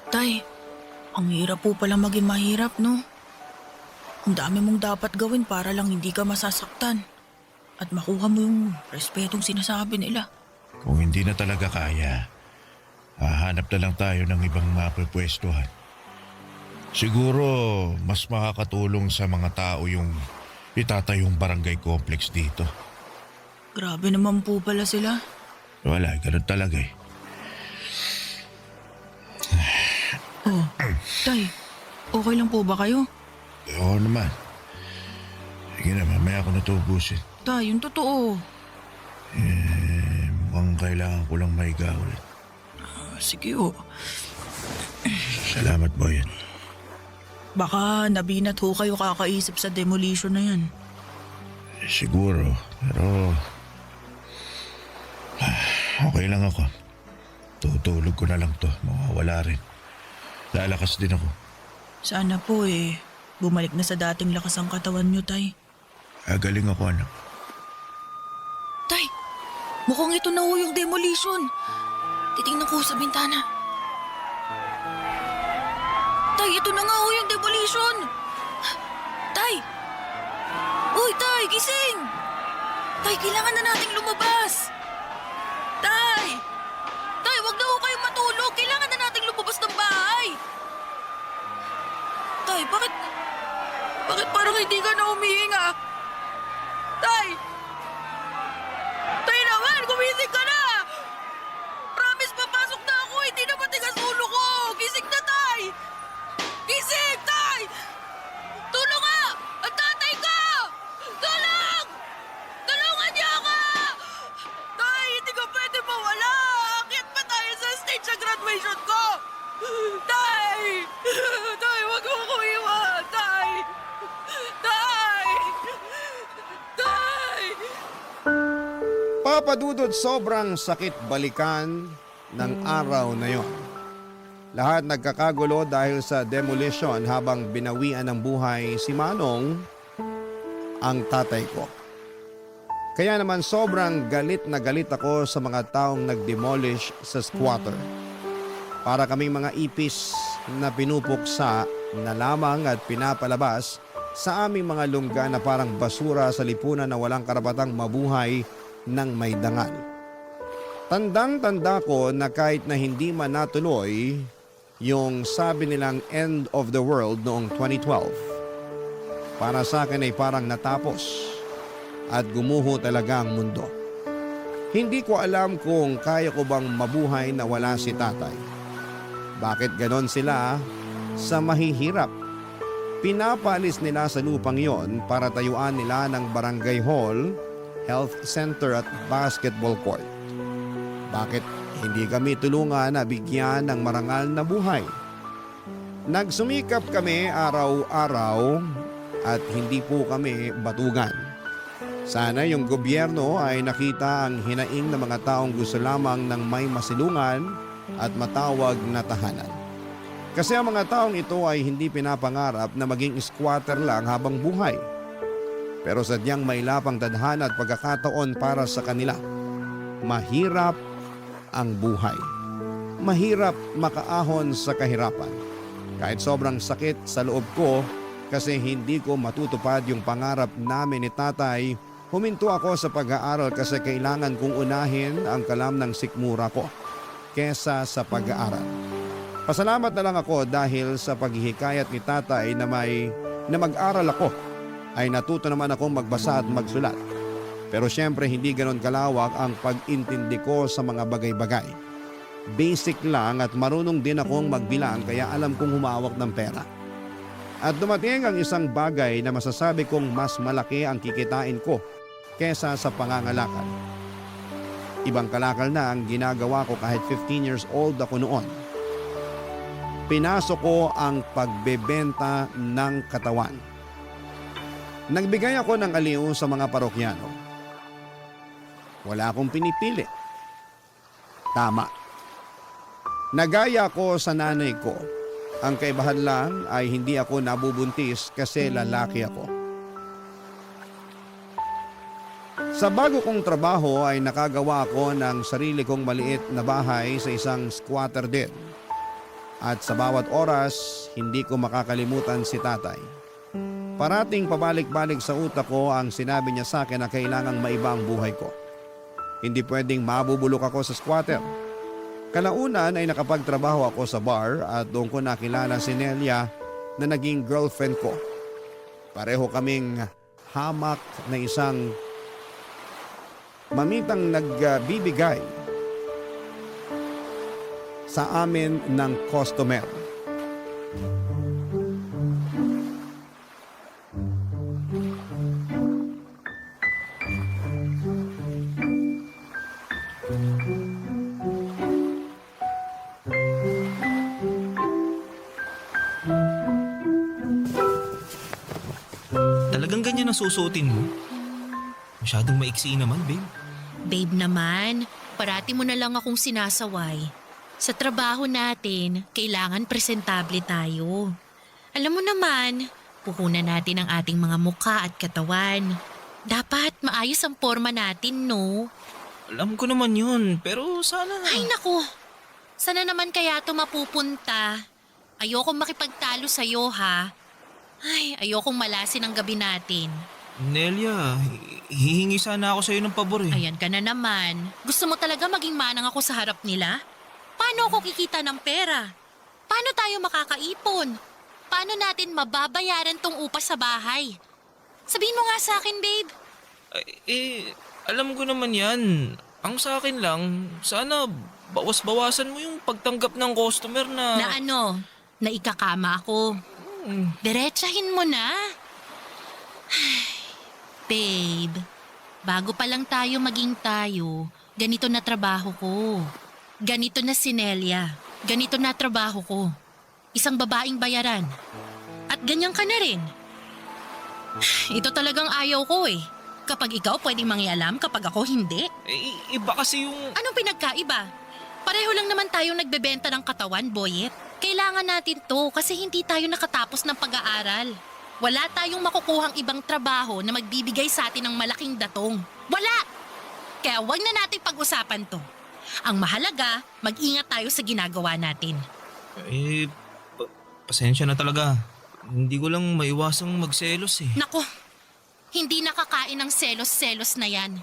Tay, ang hirap po pala maging mahirap, no? Ang dami mong dapat gawin para lang hindi ka masasaktan. At makuha mo yung respetong sinasabi nila. Kung hindi na talaga kaya, hahanap na lang tayo ng ibang mapapwestuhan. Siguro mas makakatulong sa mga tao yung itatayong barangay complex dito. Grabe naman po pala sila. Wala, ganun talaga eh. Oh, Tay, okay lang po ba kayo? Oo naman. Sige na, mamaya ako natubusin. Tay, yung totoo. Mukhang kailangan ko lang maiga ulit. Sige oh. Salamat, Boyan. Baka nabinat ho kayo kakaisip sa demolition na yan. Siguro, pero okay lang ako. Tutulog ko na lang to. Mawawala rin. Lalakas din ako. Sana po eh, bumalik na sa dating lakas ang katawan nyo, Tay. Galing ako, anak. Mukhang ito na ho yung demolition. Titingnan ko sa bintana. Tay, ito na nga ho yung demolition. Tay! Uy, Tay, gising! Tay, kailangan na nating lumabas. Tay! Tay, wag na ho kayong matulog. Kailangan na nating lumabas ng bahay. Tay, bakit parang hindi ka na humihinga? Tay! Tay naman, gumising ka na! Promise, papasok na ako. Hindi na matigas ulo ko. Gising na, Tay! Gising, Tay! Tulong nga! Ang tatay ko! Tulong! Tulungan niyo ako! Tay, hindi ka pwede mawala. Akyat pa tayo sa stage sa graduation ko. Tay! Tay, wag mo ko iwan! Tay! Tay! Tay! Papa Dudut, sobrang sakit balikan ng araw na yon. Lahat nagkakagulo dahil sa demolition habang binawian ng buhay si Manong, ang tatay ko. Kaya naman sobrang galit na galit ako sa mga taong nag-demolish sa squatter. Para kaming mga ipis na pinupuksa na lamang at pinapalabas sa aming mga lungga na parang basura sa lipunan na walang karapatang mabuhay ng may dangal. Tandang-tanda ko na kahit na hindi man natuloy yung sabi nilang end of the world noong 2012, para sa akin ay parang natapos at gumuho talaga ang mundo. Hindi ko alam kung kaya ko bang mabuhay na wala si tatay. Bakit ganon sila sa mahihirap? Pinapalis nila sa lupang yon para tayuan nila ng barangay hall, health center at basketball court. Bakit hindi kami tulungan na bigyan ng marangal na buhay? Nagsumikap kami araw-araw at hindi po kami batugan. Sana yung gobyerno ay nakita ang hinaing ng mga taong gusto lamang ng may masilungan at matawag na tahanan. Kasi ang mga taong ito ay hindi pinapangarap na maging squatter lang habang buhay. Pero sadyang may lapang tadhana at pagkakataon para sa kanila. Mahirap ang buhay. Mahirap makaahon sa kahirapan. Kahit sobrang sakit sa loob ko kasi hindi ko matutupad yung pangarap namin ni tatay, huminto ako sa pag-aaral kasi kailangan kong unahin ang kalam ng sikmura ko kesa sa pag-aaral. Pasalamat na lang ako dahil sa paghihikayat ni tatay na mag-aral ako ay natuto naman akong magbasa at magsulat. Pero syempre hindi ganon kalawak ang pag-intindi ko sa mga bagay-bagay. Basic lang at marunong din akong magbilang kaya alam kong humawak ng pera. At dumating ang isang bagay na masasabi kong mas malaki ang kikitain ko kesa sa pangangalakal. Ibang kalakal na ang ginagawa ko kahit 15 years old ako noon. Pinasok ko ang pagbebenta ng katawan. Nagbigay ako ng aliw sa mga parokyano. Wala akong pinipili. Tama. Nagaya ko sa nanay ko. Ang kaibahan lang ay hindi ako nabubuntis kasi lalaki ako. Sa bago kong trabaho ay nakagawa ako ng sarili kong maliit na bahay sa isang squatter din. At sa bawat oras, hindi ko makakalimutan si tatay. Parating pabalik-balik sa utak ko ang sinabi niya sa akin na kailangang maiba ang buhay ko. Hindi pwedeng mabubulok ako sa squatter. Kalaunan ay nakapagtrabaho ako sa bar at doon ko nakilala si Nelia na naging girlfriend ko. Pareho kaming hamak na isang mamitang nagbibigay sa amin ng customer. Talagang ganyan ang susuotin mo? Masyadong maiksi naman, babe. Babe naman, parati mo na lang akong sinasaway. Sa trabaho natin, kailangan presentable tayo. Alam mo naman, puhunan natin ang ating mga mukha at katawan. Dapat maayos ang forma natin, no? Alam ko naman yun, pero sana... Ay naku, sana naman kaya ito mapupunta. Ayokong makipagtalo sa'yo ha. Ay, ayokong malasin ang gabi natin. Nelia, hihingi sana ako sa'yo ng pabor eh. Ayan ka na naman. Gusto mo talaga maging manang ako sa harap nila? Paano ako kikita ng pera? Paano tayo makakaipon? Paano natin mababayaran tong upa sa bahay? Sabihin mo nga sa akin, babe. Alam ko naman yan. Ang sa akin lang, sana bawas-bawasan mo yung pagtanggap ng customer na... Na ano? Na ikakama ako. Diretsahin mo na. Babe, bago pa lang tayo maging tayo, ganito na trabaho ko. Ganito na si Nelia. Ganito na trabaho ko. Isang babaeng bayaran. At ganyan ka na rin. Ito talagang ayaw ko eh. Kapag ikaw pwedeng mangialam, kapag ako hindi. Iba kasi yung... Anong pinagkaiba? Pareho lang naman tayong nagbebenta ng katawan, Boyet. Kailangan natin to kasi hindi tayo nakatapos ng pag-aaral. Wala tayong makukuhang ibang trabaho na magbibigay sa atin ng malaking datong. Wala! Kaya wag na natin pag-usapan to. Ang mahalaga, mag-ingat tayo sa ginagawa natin. Pasensya na talaga. Hindi ko lang maiwasang magselos eh. Nako, hindi nakakain ng selos-selos na yan.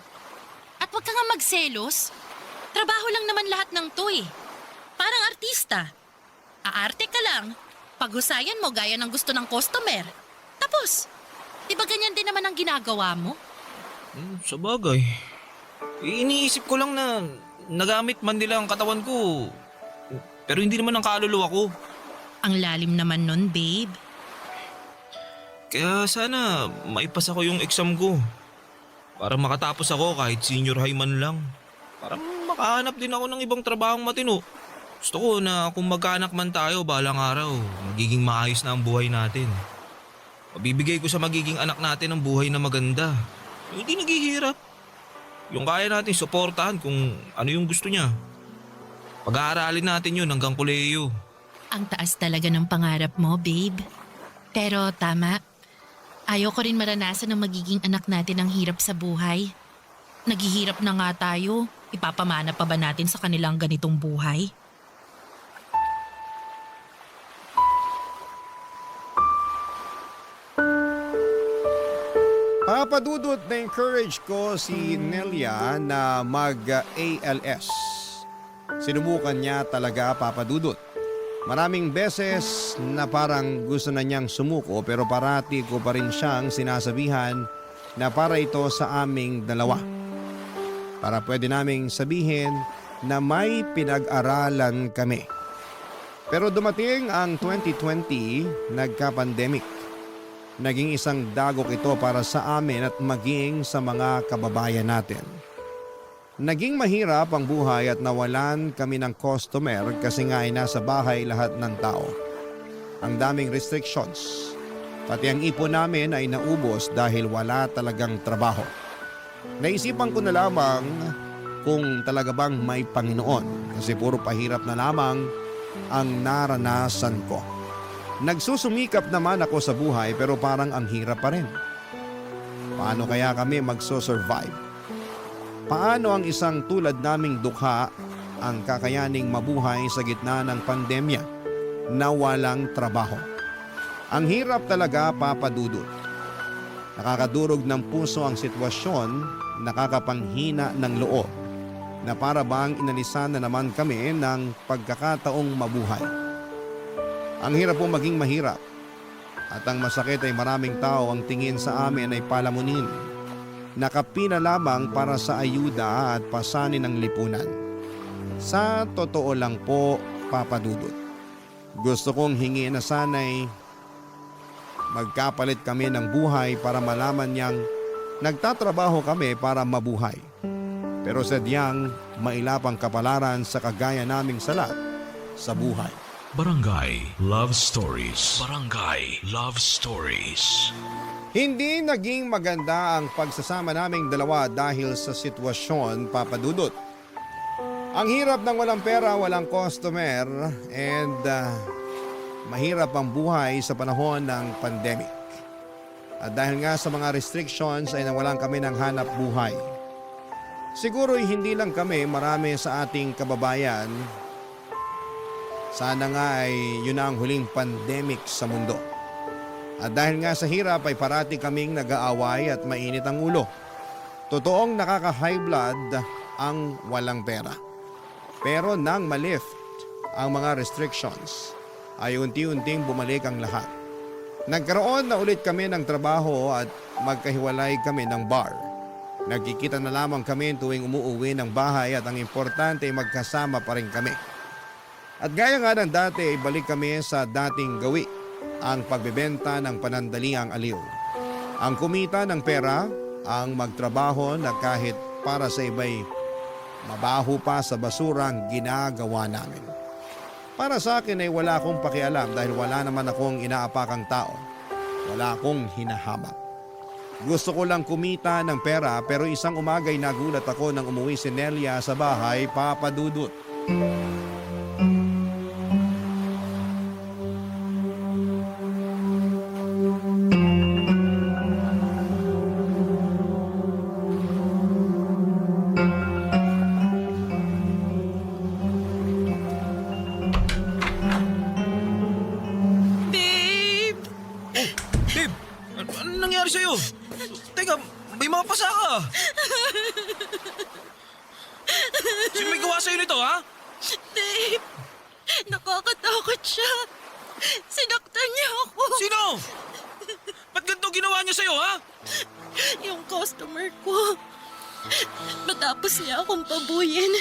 At wag ka nga magselos. Trabaho lang naman lahat ng to eh. Parang artista. Aarte ka lang. Paghusayan mo gaya ng gusto ng customer. Tapos, di ba ganyan din naman ang ginagawa mo? Sa bagay. Iniisip ko lang na nagamit man nila ang katawan ko. Pero hindi naman ang kaluluwa ko. Ang lalim naman nun, babe. Kaya sana maipasa ko yung exam ko. Para makatapos ako kahit senior high man lang. Para makahanap din ako ng ibang trabahong matino. Gusto ko na kung magkaanak man tayo balang araw, magiging maayos na ang buhay natin. Mabibigay ko sa magiging anak natin ang buhay na maganda. Yung hindi naghihirap. Yung kaya natin suportahan kung ano yung gusto niya. Pag-aaralin natin yun hanggang kolehiyo. Ang taas talaga ng pangarap mo, babe. Pero tama. Ayaw ko rin maranasan ng magiging anak natin ang hirap sa buhay. Naghihirap na nga tayo. Ipapamana pa ba natin sa kanilang ganitong buhay? Papadudot na encourage ko si Nelia na mag-ALS. Sinubukan niya talaga, papadudot. Maraming beses na parang gusto na niyang sumuko pero parati ko pa rin siyang sinasabihan na para ito sa aming dalawa. Para pwede naming sabihin na may pinag-aralan kami. Pero dumating ang 2020, nagka-pandemic. Naging isang dagok ito para sa amin at maging sa mga kababayan natin. Naging mahirap ang buhay at nawalan kami ng customer kasi nga ay nasa bahay lahat ng tao. Ang daming restrictions. Pati ang ipon namin ay naubos dahil wala talagang trabaho. Naisipan ko na lamang kung talaga bang may Panginoon kasi puro pahirap na lamang ang naranasan ko. Nagsusumikap naman ako sa buhay pero parang ang hirap pa rin. Paano kaya kami magso-survive? Paano ang isang tulad naming dukha ang kakayaning mabuhay sa gitna ng pandemya na walang trabaho? Ang hirap talaga, papadudot. Nakakadurog ng puso ang sitwasyon, nakakapanghina ng loob na para bang inalisan na naman kami ng pagkakataong mabuhay. Ang hirap po maging mahirap at ang masakit ay maraming tao ang tingin sa amin ay palamunin. Nakapina lamang para sa ayuda at pasanin ng lipunan. Sa totoo lang po, papadudot. Gusto kong hingin na sana'y magkapalit kami ng buhay para malaman niyang nagtatrabaho kami para mabuhay. Pero sadyang mailapang kapalaran sa kagaya naming salat sa buhay. Barangay Love Stories. Barangay Love Stories. Hindi naging maganda ang pagsasama naming dalawa dahil sa sitwasyon, papadudot. Ang hirap ng walang pera, walang customer, and mahirap ang buhay sa panahon ng pandemic. At dahil nga sa mga restrictions ay nawalan kami ng hanap buhay. Siguro hindi lang kami, marami sa ating kababayan. Sana nga ay yun na ang huling pandemic sa mundo. At dahil nga sa hirap ay parati kaming nag-aaway at mainit ang ulo. Totoong nakaka-high blood ang walang pera. Pero nang malift ang mga restrictions ay unti-unting bumalik ang lahat. Nagkaroon na ulit kami ng trabaho at magkahiwalay kami ng bar. Nagkikita na lamang kami tuwing umuuwi ng bahay at ang importante ay magkasama pa rin kami. At gaya nga ng dati ay balik kami sa dating gawi, ang pagbebenta ng panandaliang aliw. Ang kumita ng pera, ang magtrabaho na kahit para sa iba'y mabaho pa sa basurang ginagawa namin. Para sa akin ay wala akong pakialam dahil wala naman akong inaapakang tao. Wala akong hinahamak. Gusto ko lang kumita ng pera pero isang umaga'y nagulat ako nang umuwi si Nelia sa bahay, Papa Dudut. Babe! Babe, ano nangyari sa'yo? Teka, may mga pasa ka. Sino may gawa sa'yo nito, ha? Babe! Nakakatakot siya. Sinaktan niya ako. Sino? Ba't ganito ginawa niya sa'yo, ha? Yung customer ko. Matapos niya akong pabuyin,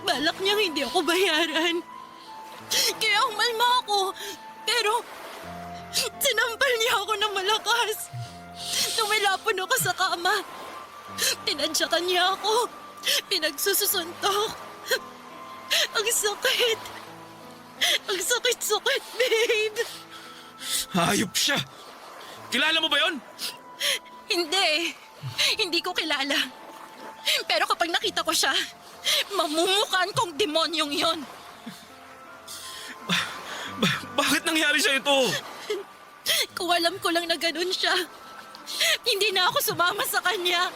balak niyang hindi ako bayaran. Kaya umalma ako. Pero sinampal niya ako ng malakas. Tumilapon ako sa kama. Tinadyakan niya ako. Pinagsusuntok. Ang sakit. Ang sakit-sakit, babe. Hayop siya. Kilala mo ba yon? Hindi. Hindi ko kilala. Pero kapag nakita ko siya, mamumukaan kong demonyong yon. Bakit nangyari sa'yo ito? Kung alam ko lang na ganun siya, hindi na ako sumama sa kanya.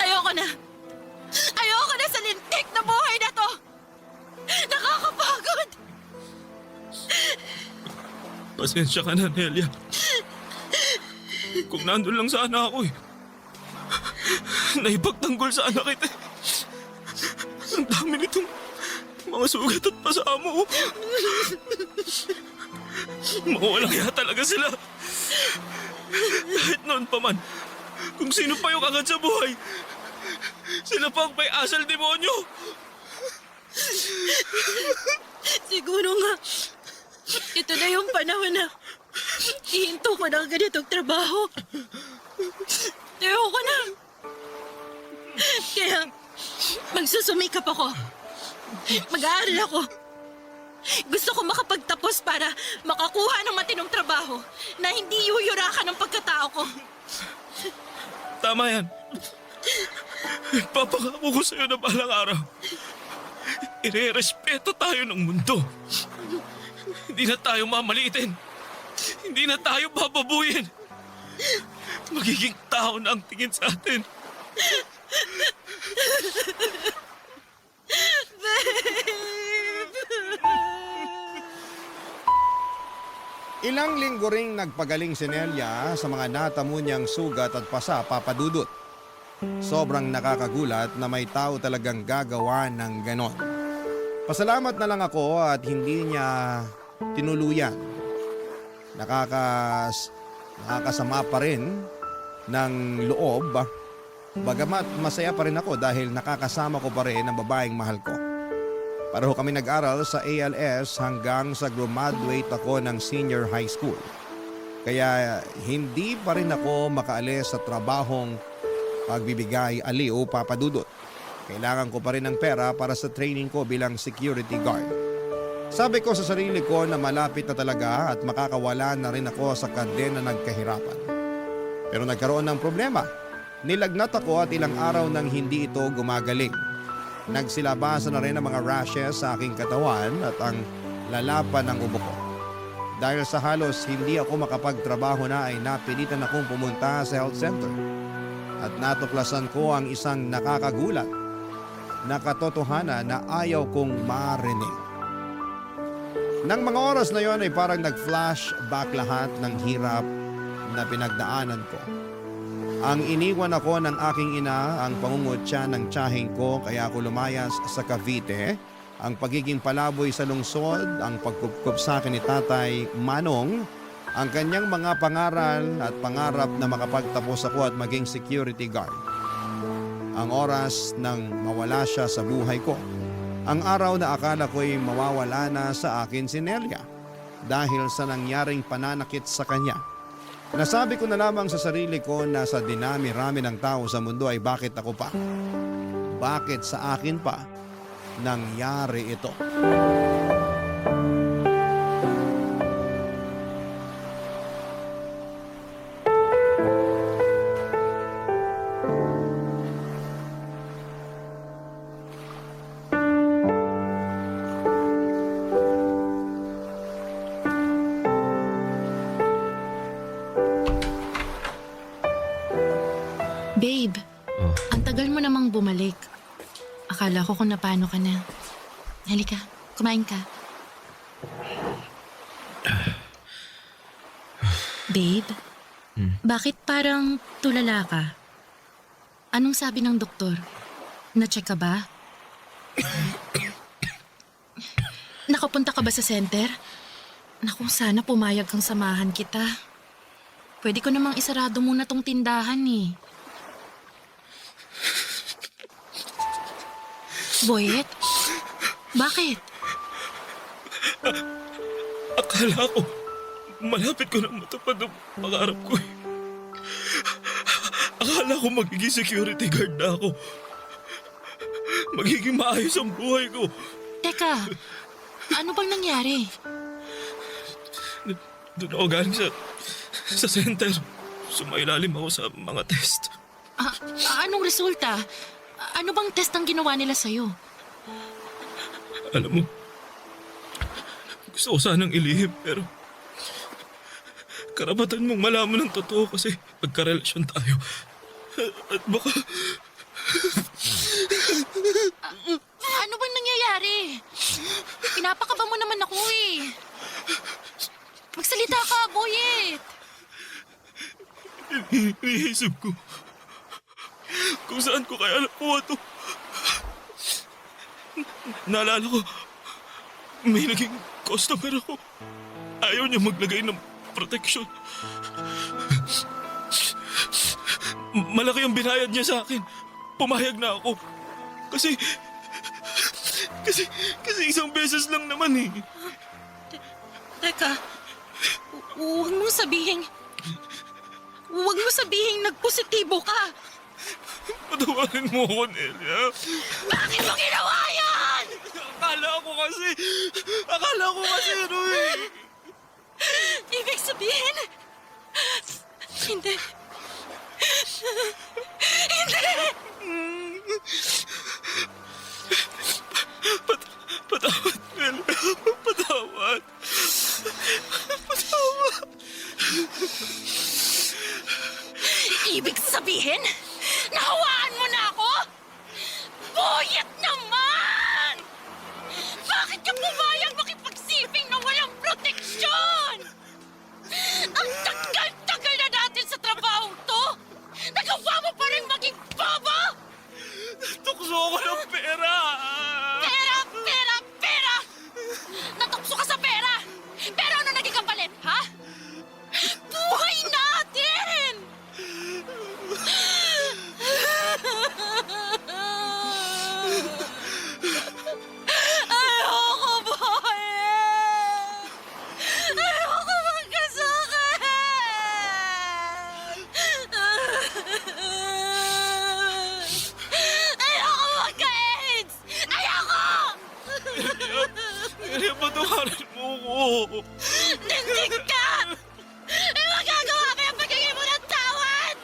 Ayoko na. Ayoko na sa lintik na buhay na to. Nakakapagod. Pasensya ka na, Nelia. Kung nandun lang sana ako eh. Naipagtanggol sana kita eh. Ang dami nitong mga sugat at pasamo. Mawalang hiya talaga sila. Kahit noon pa man, kung sino pa yung angat sa buhay, sila pa ang may asal demonyo. Siguro nga, ito na yung panahon na ihinto ko ng ganitong trabaho. Ayoko na. Kaya, magsusumikap ako. Mag-aaral ako. Gusto ko makapagtapos para makakuha ng matinong trabaho na hindi yuyurakan ng pagkatao ko. Tama yan. Papangako ko sa'yo na balang araw. Ire-respeto tayo ng mundo. Hindi na tayo mamaliitin. Hindi na tayo bababuyin. Magiging tao na ang tingin sa atin. Ilang linggo ring nagpagaling si Nelia sa mga natamo niyang sugat at pasa, Papa Dudut. Sobrang nakakagulat na may tao talagang gagawa ng ganon. Pasalamat na lang ako at hindi niya tinuluyan. Nakakasama pa rin ng loob. Bagamat masaya pa rin ako dahil nakakasama ko pa rin ang babaeng mahal ko. Pareho kami nag-aral sa ALS hanggang sa graduate ako ng senior high school. Kaya hindi pa rin ako makaalis sa trabahong pagbibigay aliw, Papa Dudut. Kailangan ko pa rin ng pera para sa training ko bilang security guard. Sabi ko sa sarili ko na malapit na talaga at makakawala na rin ako sa kadena ng kahirapan. Pero nagkaroon ng problema. Nilagnat ako at ilang araw nang hindi ito gumagaling. Nagsilabasan na rin ang mga rashes sa aking katawan at ang lalapan ng ubo ko. Dahil sa halos hindi ako makapagtrabaho na ay napilitan akong pumunta sa health center. At natuklasan ko ang isang nakakagulat na katotohanan na ayaw kong marinig. Nang mga oras na yon ay parang nag-flashback lahat ng hirap na pinagdaanan ko. Ang iniwan ako ng aking ina, ang pangungutya ng tiyahing ko kaya ako lumayas sa Cavite, ang pagiging palaboy sa lungsod, ang pagkupkup sa akin ni Tatay Manong, ang kanyang mga pangaral at pangarap na makapagtapos ako at maging security guard. Ang oras nang mawala siya sa buhay ko. Ang araw na akala ko'y mawawala na sa akin si Nelia dahil sa nangyaring pananakit sa kanya. Nasabi ko na lamang sa sarili ko na sa dinami-rami ng tao sa mundo ay bakit ako pa? Bakit sa akin pa nangyari ito? Babe, ang tagal mo namang bumalik. Akala ko kung napano ka na. Halika, kumain ka. Babe, bakit parang tulala ka? Anong sabi ng doktor? Na-check ka ba? Nakapunta ka ba sa center? Naku, sana pumayag kang samahan kita. Pwede ko namang isarado muna tong tindahan eh. Boyet? Bakit? Akala ko, malapit ko na matupad ang pangarap ko eh. Akala ko magiging security guard na ako. Magiging maayos ang buhay ko. Teka, ano bang nangyari? Doon ako galing sa center. Sumailalim ako sa mga test. Anong resulta? Ano bang test ang ginawa nila sa'yo? Alam mo, gusto ko sanang ilihim pero karapatan mong malaman ng totoo kasi pagkarelasyon tayo. At baka... Ano bang nangyayari? Pinapakaba mo naman ako eh. Magsalita ka, Boyet. Iniisip ko kung saan ko kaya nakuha to. Naalala ko, may naging customer ako. Ayaw niya maglagay ng protection. Malaki ang binayad niya sa akin. Pumayag na ako. Kasi isang beses lang naman eh. Teka, huwag mo sabihin nagpositibo ka. Patawarin mo ako, Nelia. Bakit mo ginawa yan? Akala ko kasi, Roy. Ibig sabihin, hindi. Patawad, Nelia. Patawad. Ibig sabihin, nahawaan mo na ako? Boyet naman! Bakit ka pumayag makipagsiping na walang proteksyon? Ang tagal-tagal na natin sa trabaho to! Nagawa mo pa rin maging baba! Tukso ako ng pera. Pera! Natukso ka sa pera! Pero ano naging kapalit, ha? Buhay natin! Ayoko, Boyet! Ayoko magkasakit! Ayoko magka-AIDS! Ayoko! Nelia, patawarin mo ako. Nindig ka! Eh, magagawa ka yung pagiging mo ng tawad!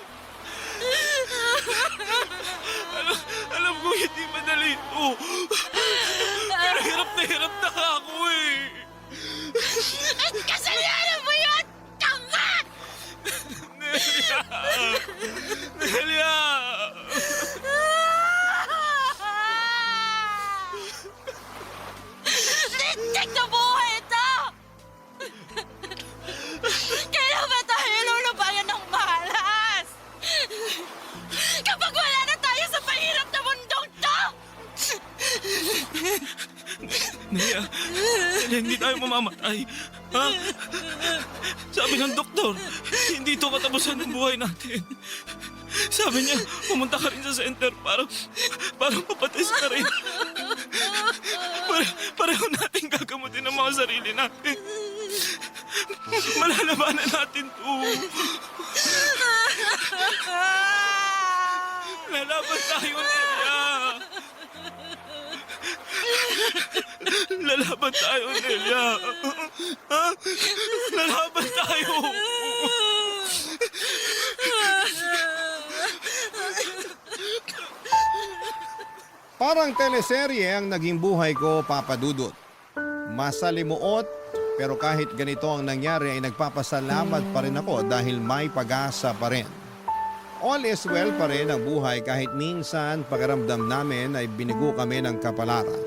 Alam ko hindi madali ito. Pero hirap na ako eh. At kasalanan Nelia, hindi tayo mamamatay. Ha? Sabi ng doktor, hindi ito katapusan ng buhay natin. Sabi niya, pumunta ka rin sa center para mapatest ka rin. Pareho natin gagamutin ang mga sarili natin. Malalabanan natin to. Lalaban tayo, Nelia. Lalaban tayo, Nelia. Ha? Lalaban tayo. Parang teleserye ang naging buhay ko, Papa Dudut. Masalimuot, pero kahit ganito ang nangyari ay nagpapasalamat pa rin ako dahil may pag-asa pa rin. All is well pa rin ang buhay kahit minsan pakiramdam namin ay binigo kami ng kapalaran.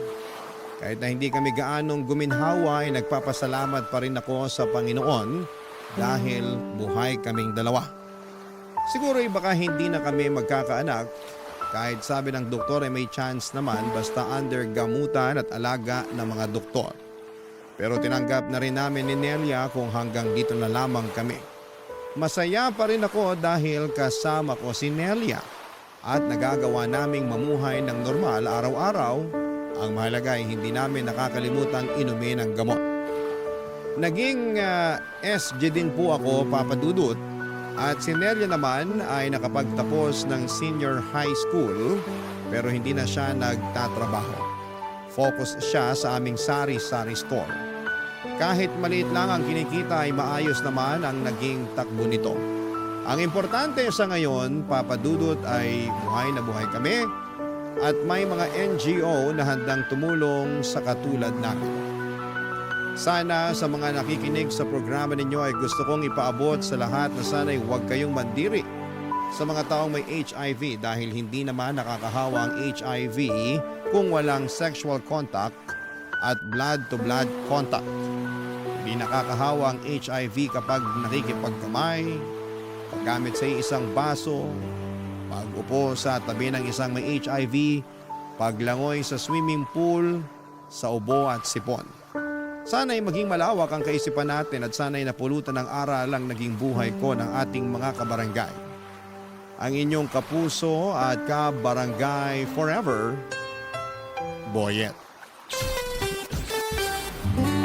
Kahit na hindi kami gaanong guminhawa ay nagpapasalamat pa rin ako sa Panginoon dahil buhay kaming dalawa. Siguro ay baka hindi na kami magkakaanak kahit sabi ng doktor ay may chance naman basta under gamutan at alaga ng mga doktor. Pero tinanggap na rin namin ni Nelia kung hanggang dito na lamang kami. Masaya pa rin ako dahil kasama ko si Nelia at nagagawa naming mamuhay ng normal araw-araw. Ang mahalaga ay hindi namin nakakalimutang inumin ang gamot. Naging SG din po ako, Papa Dudut, at si Nelia naman ay nakapagtapos ng senior high school pero hindi na siya nagtatrabaho. Focus siya sa aming sari-sari store. Kahit maliit lang ang kinikita ay maayos naman ang naging takbo nito. Ang importante sa ngayon, Papa Dudut, ay buhay na buhay kami at may mga NGO na handang tumulong sa katulad namin. Sana sa mga nakikinig sa programa ninyo ay gusto kong ipaabot sa lahat na sana'y huwag kayong mandiri sa mga taong may HIV dahil hindi naman nakakahawa ang HIV kung walang sexual contact at blood-to-blood contact. Hindi nakakahawa ang HIV kapag nakikipagkamay, paggamit sa isang baso, pag-upo sa tabi ng isang may HIV, paglangoy sa swimming pool, sa ubo at sipon. Sana'y maging malawak ang kaisipan natin at sana'y napulutan ng aral ang naging buhay ko ng ating mga kabarangay. Ang inyong kapuso at kabarangay forever, Boyet.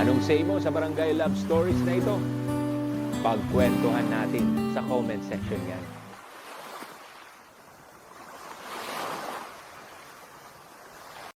Anong say mo sa Barangay Love Stories na ito? Pagkwentuhan natin sa comment section yan.